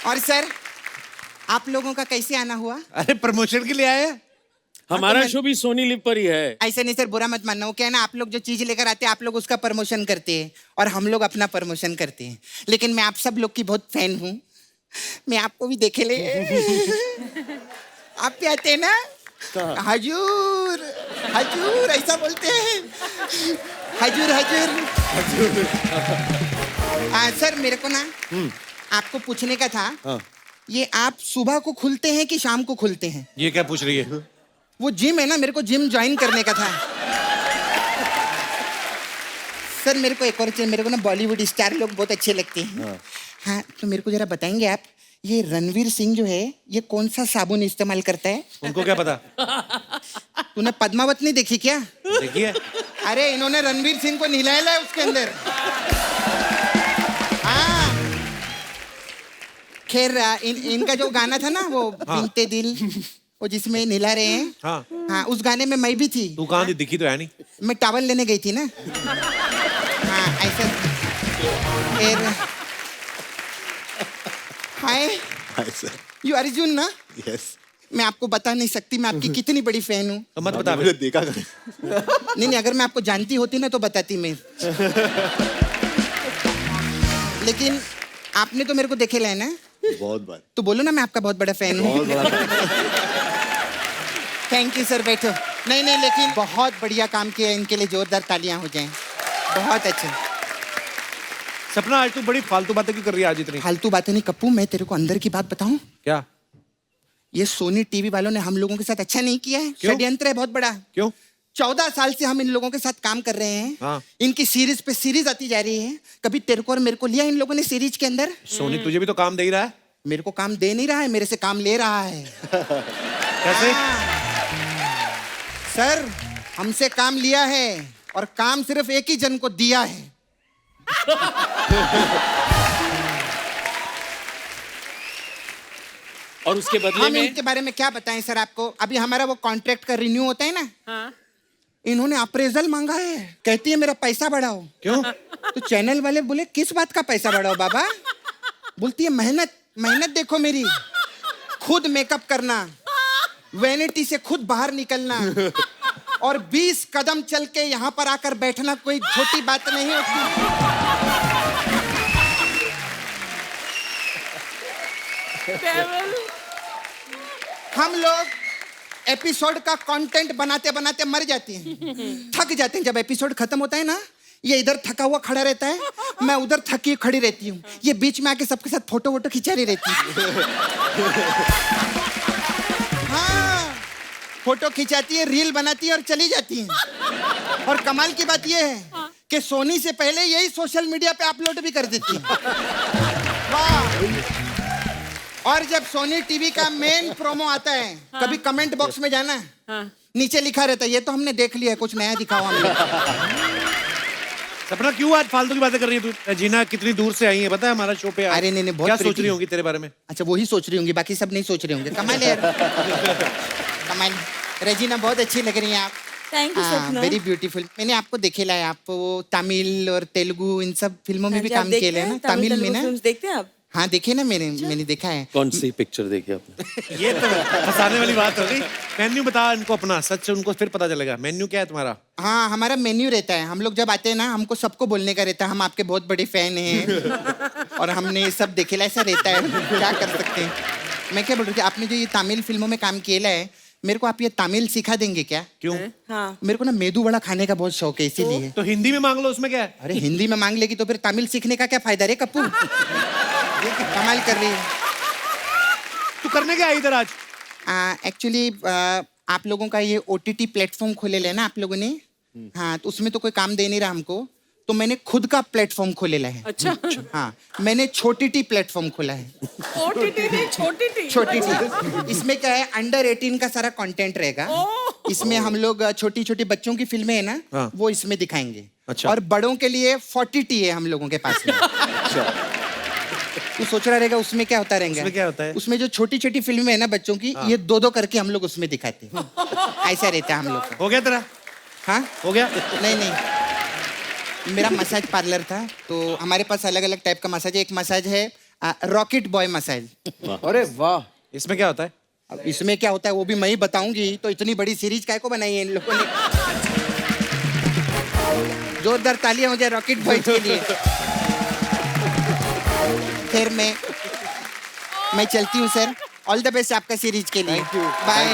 और सर आप लोगों का कैसे आना हुआ? अरे प्रमोशन के लिए आए हैं। हमारा शो भी सोनी लिव पर ही है। ऐसे नहीं सर, बुरा मत मानना। वो क्या है ना, आप लोग जो चीज लेकर आते हैं आप लोग उसका प्रमोशन करते हैं और हम लोग अपना प्रमोशन करते हैं। लेकिन मैं आप सब लोग की बहुत फैन हूँ, मैं आपको भी देखे ले। आप भी आते हैं ना, हजूर हजूर ऐसा बोलते हैं, हजूर हजूर। सर मेरे को ना आपको पूछने का था, ये आप सुबह को खुलते हैं कि शाम को खुलते हैं? ये क्या पूछ रही है? वो जिम है ना, मेरे को जिम ज्वाइन करने का था। सर मेरे को एक और चीज, मेरे को ना बॉलीवुड स्टार लोग बहुत अच्छे लगते हैं। हाँ तो मेरे को जरा बताएंगे आप, ये रणवीर सिंह जो है ये कौन सा साबुन इस्तेमाल करता है? उनको क्या पता? तूने पद्मावत नहीं देखी क्या? देखिए। अरे इन्होंने रणवीर सिंह को नहलाया है उसके अंदर। खैर इनका जो गाना था ना वो बीते दिल, वो जिसमें नहला रहे हैं, हाँ उस गाने में मैं भी थी। तू कहाँ थी? दिखी तो है नहीं। मैं टॉवल लेने गई थी ना। हाँ ऐसा। फिर हाय यू अर्जुन ना? यस मैं आपको बता नहीं सकती मैं आपकी कितनी बड़ी फैन हूँ। तो मत बता मैंने देखा नहीं, अगर मैं आपको जानती होती ना तो बताती मैं। लेकिन आपने तो मेरे को देखे है ना? बहुत बार। तो बोलो ना मैं आपका बहुत बड़ा फैन हूँ। बहुत बड़ा थैंक यू सर, बैठो। नहीं नहीं, लेकिन बहुत बढ़िया काम किया, इनके लिए जोरदार तालियां हो जाएं। बहुत अच्छा। सपना आज तू बड़ी फालतू बातें क्यों कर रही है आज इतनी? फालतू बातें नहीं कप्पू, मैं तेरे को अंदर की बात बताऊं? क्या? ये सोनी टीवी वालों ने हम लोगों के साथ अच्छा नहीं किया है। क्यों? षड्यंत्र है बहुत बड़ा। क्यों? 14 साल से हम इन लोगों के साथ काम कर रहे हैं। हाँ। इनकी सीरीज पे सीरीज आती जा रही है। कभी तेरे को और मेरे को लिया इन लोगों ने सीरीज के अंदर? सोनी तुझे भी तो काम दे ही रहा है। मेरे को काम दे नहीं रहा है, मेरे से काम ले रहा है। कैसे? सर, हमसे काम लिया है और काम सिर्फ एक ही जन को दिया है। और उसके बदले हम में इनके बारे में क्या बताएं सर आपको? अभी हमारा वो कॉन्ट्रैक्ट का रिन्यू होता है ना, हाँ। इन्होंने अप्रेजल मांगा है। कहती है मेरा पैसा बढ़ाओ। क्यों? तो चैनल वाले बोले किस बात का पैसा बढ़ाओ बाबा? बोलती है मेहनत मेहनत देखो मेरी, खुद मेकअप करना, वैनिटी से खुद बाहर निकलना और 20 कदम चल के यहाँ पर आकर बैठना कोई छोटी बात नहीं होती। हम लोग एपिसोड का कंटेंट बनाते बनाते मर जाते हैं, थक जाते हैं। जब एपिसोड खत्म होता है ना, ये इधर थका हुआ खड़ा रहता है, मैं उधर थकी खड़ी रहती हूँ, ये बीच में आके सबके साथ फोटो वोटो खिंचा रही रहती है। हाँ, फोटो खिंचाती है, रील बनाती है और चली जाती है। और कमाल की बात ये है कि सोनी से पहले यही सोशल मीडिया पे अपलोड भी कर देती है। वाह। और जब सोनी टीवी का मेन प्रोमो आता है, कभी कमेंट बॉक्स में जाना, नीचे लिखा रहता है ये तो हमने देख लिया है, कुछ नया दिखाओ हमें। सपना क्यों आज फालतू की बातें कर रही है तू? जीना कितनी दूर से आई है पता है हमारा शो पे? अरे नहीं, बहुत क्या सोच रही होंगी तेरे बारे में? अच्छा, वही सोच रही होंगी, बाकी सब नहीं सोच रहे होंगे। कमाल है यार। कमाल। रेजिना बहुत अच्छी लग रही हैं आप। थैंक यू सपना। Very beautiful. मैंने आपको देखेला है, आप वो तमिल और तेलुगु इन सब फिल्मों में भी काम किए है ना? तमिल में ना? देखते हैं आप? हाँ देखे ना, मैंने देखा है। कौन सी पिक्चर देखी आपने? ये तो फंसाने वाली बात हो गई। मेन्यू बता इनको अपना, सच उनको फिर पता चलेगा। मेन्यू क्या है तुम्हारा? हाँ, हमारा मेन्यू रहता है। हम लोग जब आते हैं ना, हमको सबको बोलने का रहता है हम आपके बहुत बड़े फैन हैं और हमने ये सब देखेला, ऐसा रहता है, क्या कर सकते हैं। मैं क्या बोल रही थी, आपने जो ये तमिल फिल्मों में काम किया है, मेरे को आप ये तमिल सिखा देंगे क्या? क्यों? हाँ। मेरे को ना मेदू वड़ा खाने का बहुत शौक है, इसीलिए। तो हिंदी में मांग लो, उसमें क्या है? अरे हिंदी में मांग लेगी तो फिर तमिल सीखने का क्या फायदा रे कप्पू? ये कमाल कर रही है। तू करने क्या आई इधर आज? एक्चुअली आप लोगों का ये OTT प्लेटफॉर्म खोले ले ना आप लोगों ने। हाँ, तो उसमें तो कोई काम दे नहीं रहा हमको, तो मैंने खुद का प्लेटफॉर्म खोलेला है। अच्छा। हाँ, मैंने छोटी टी प्लेटफॉर्म खोला है। OTT नहीं, छोटी टी। छोटी टी। इसमें क्या है, अंडर 18 का सारा कंटेंट रहेगा। इसमें हम लोग छोटी छोटी बच्चों की फिल्में है ना, हाँ। वो इसमें दिखाएंगे। अच्छा। और बड़ों के लिए 40T है हम लोगों के पास में। तू सोच रहा रहेगा उसमें क्या होता रहेगा? उसमें क्या होता है? उसमें जो छोटी छोटी फिल्में है ना बच्चों की, ये 2-2 करके हम लोग उसमें दिखाते हैं। ऐसा रहता है हम लोग का। हो गया तेरा? हाँ, हो गया? नहीं, मेरा मसाज पार्लर था, तो हमारे पास अलग अलग टाइप का मसाज है। एक मसाज है रॉकेट बॉय मसाज। अरे वाह, इसमें क्या होता है? अब इसमें क्या होता है वो भी मैं ही बताऊंगी, तो इतनी बड़ी सीरीज काय को बनाई है इन लोगों ने। जोरदार तालियां हो जाए रॉकेट बॉय के लिए। फिर मैं चलती हूँ सर, ऑल द बेस्ट आपका सीरीज के लिए। बाय।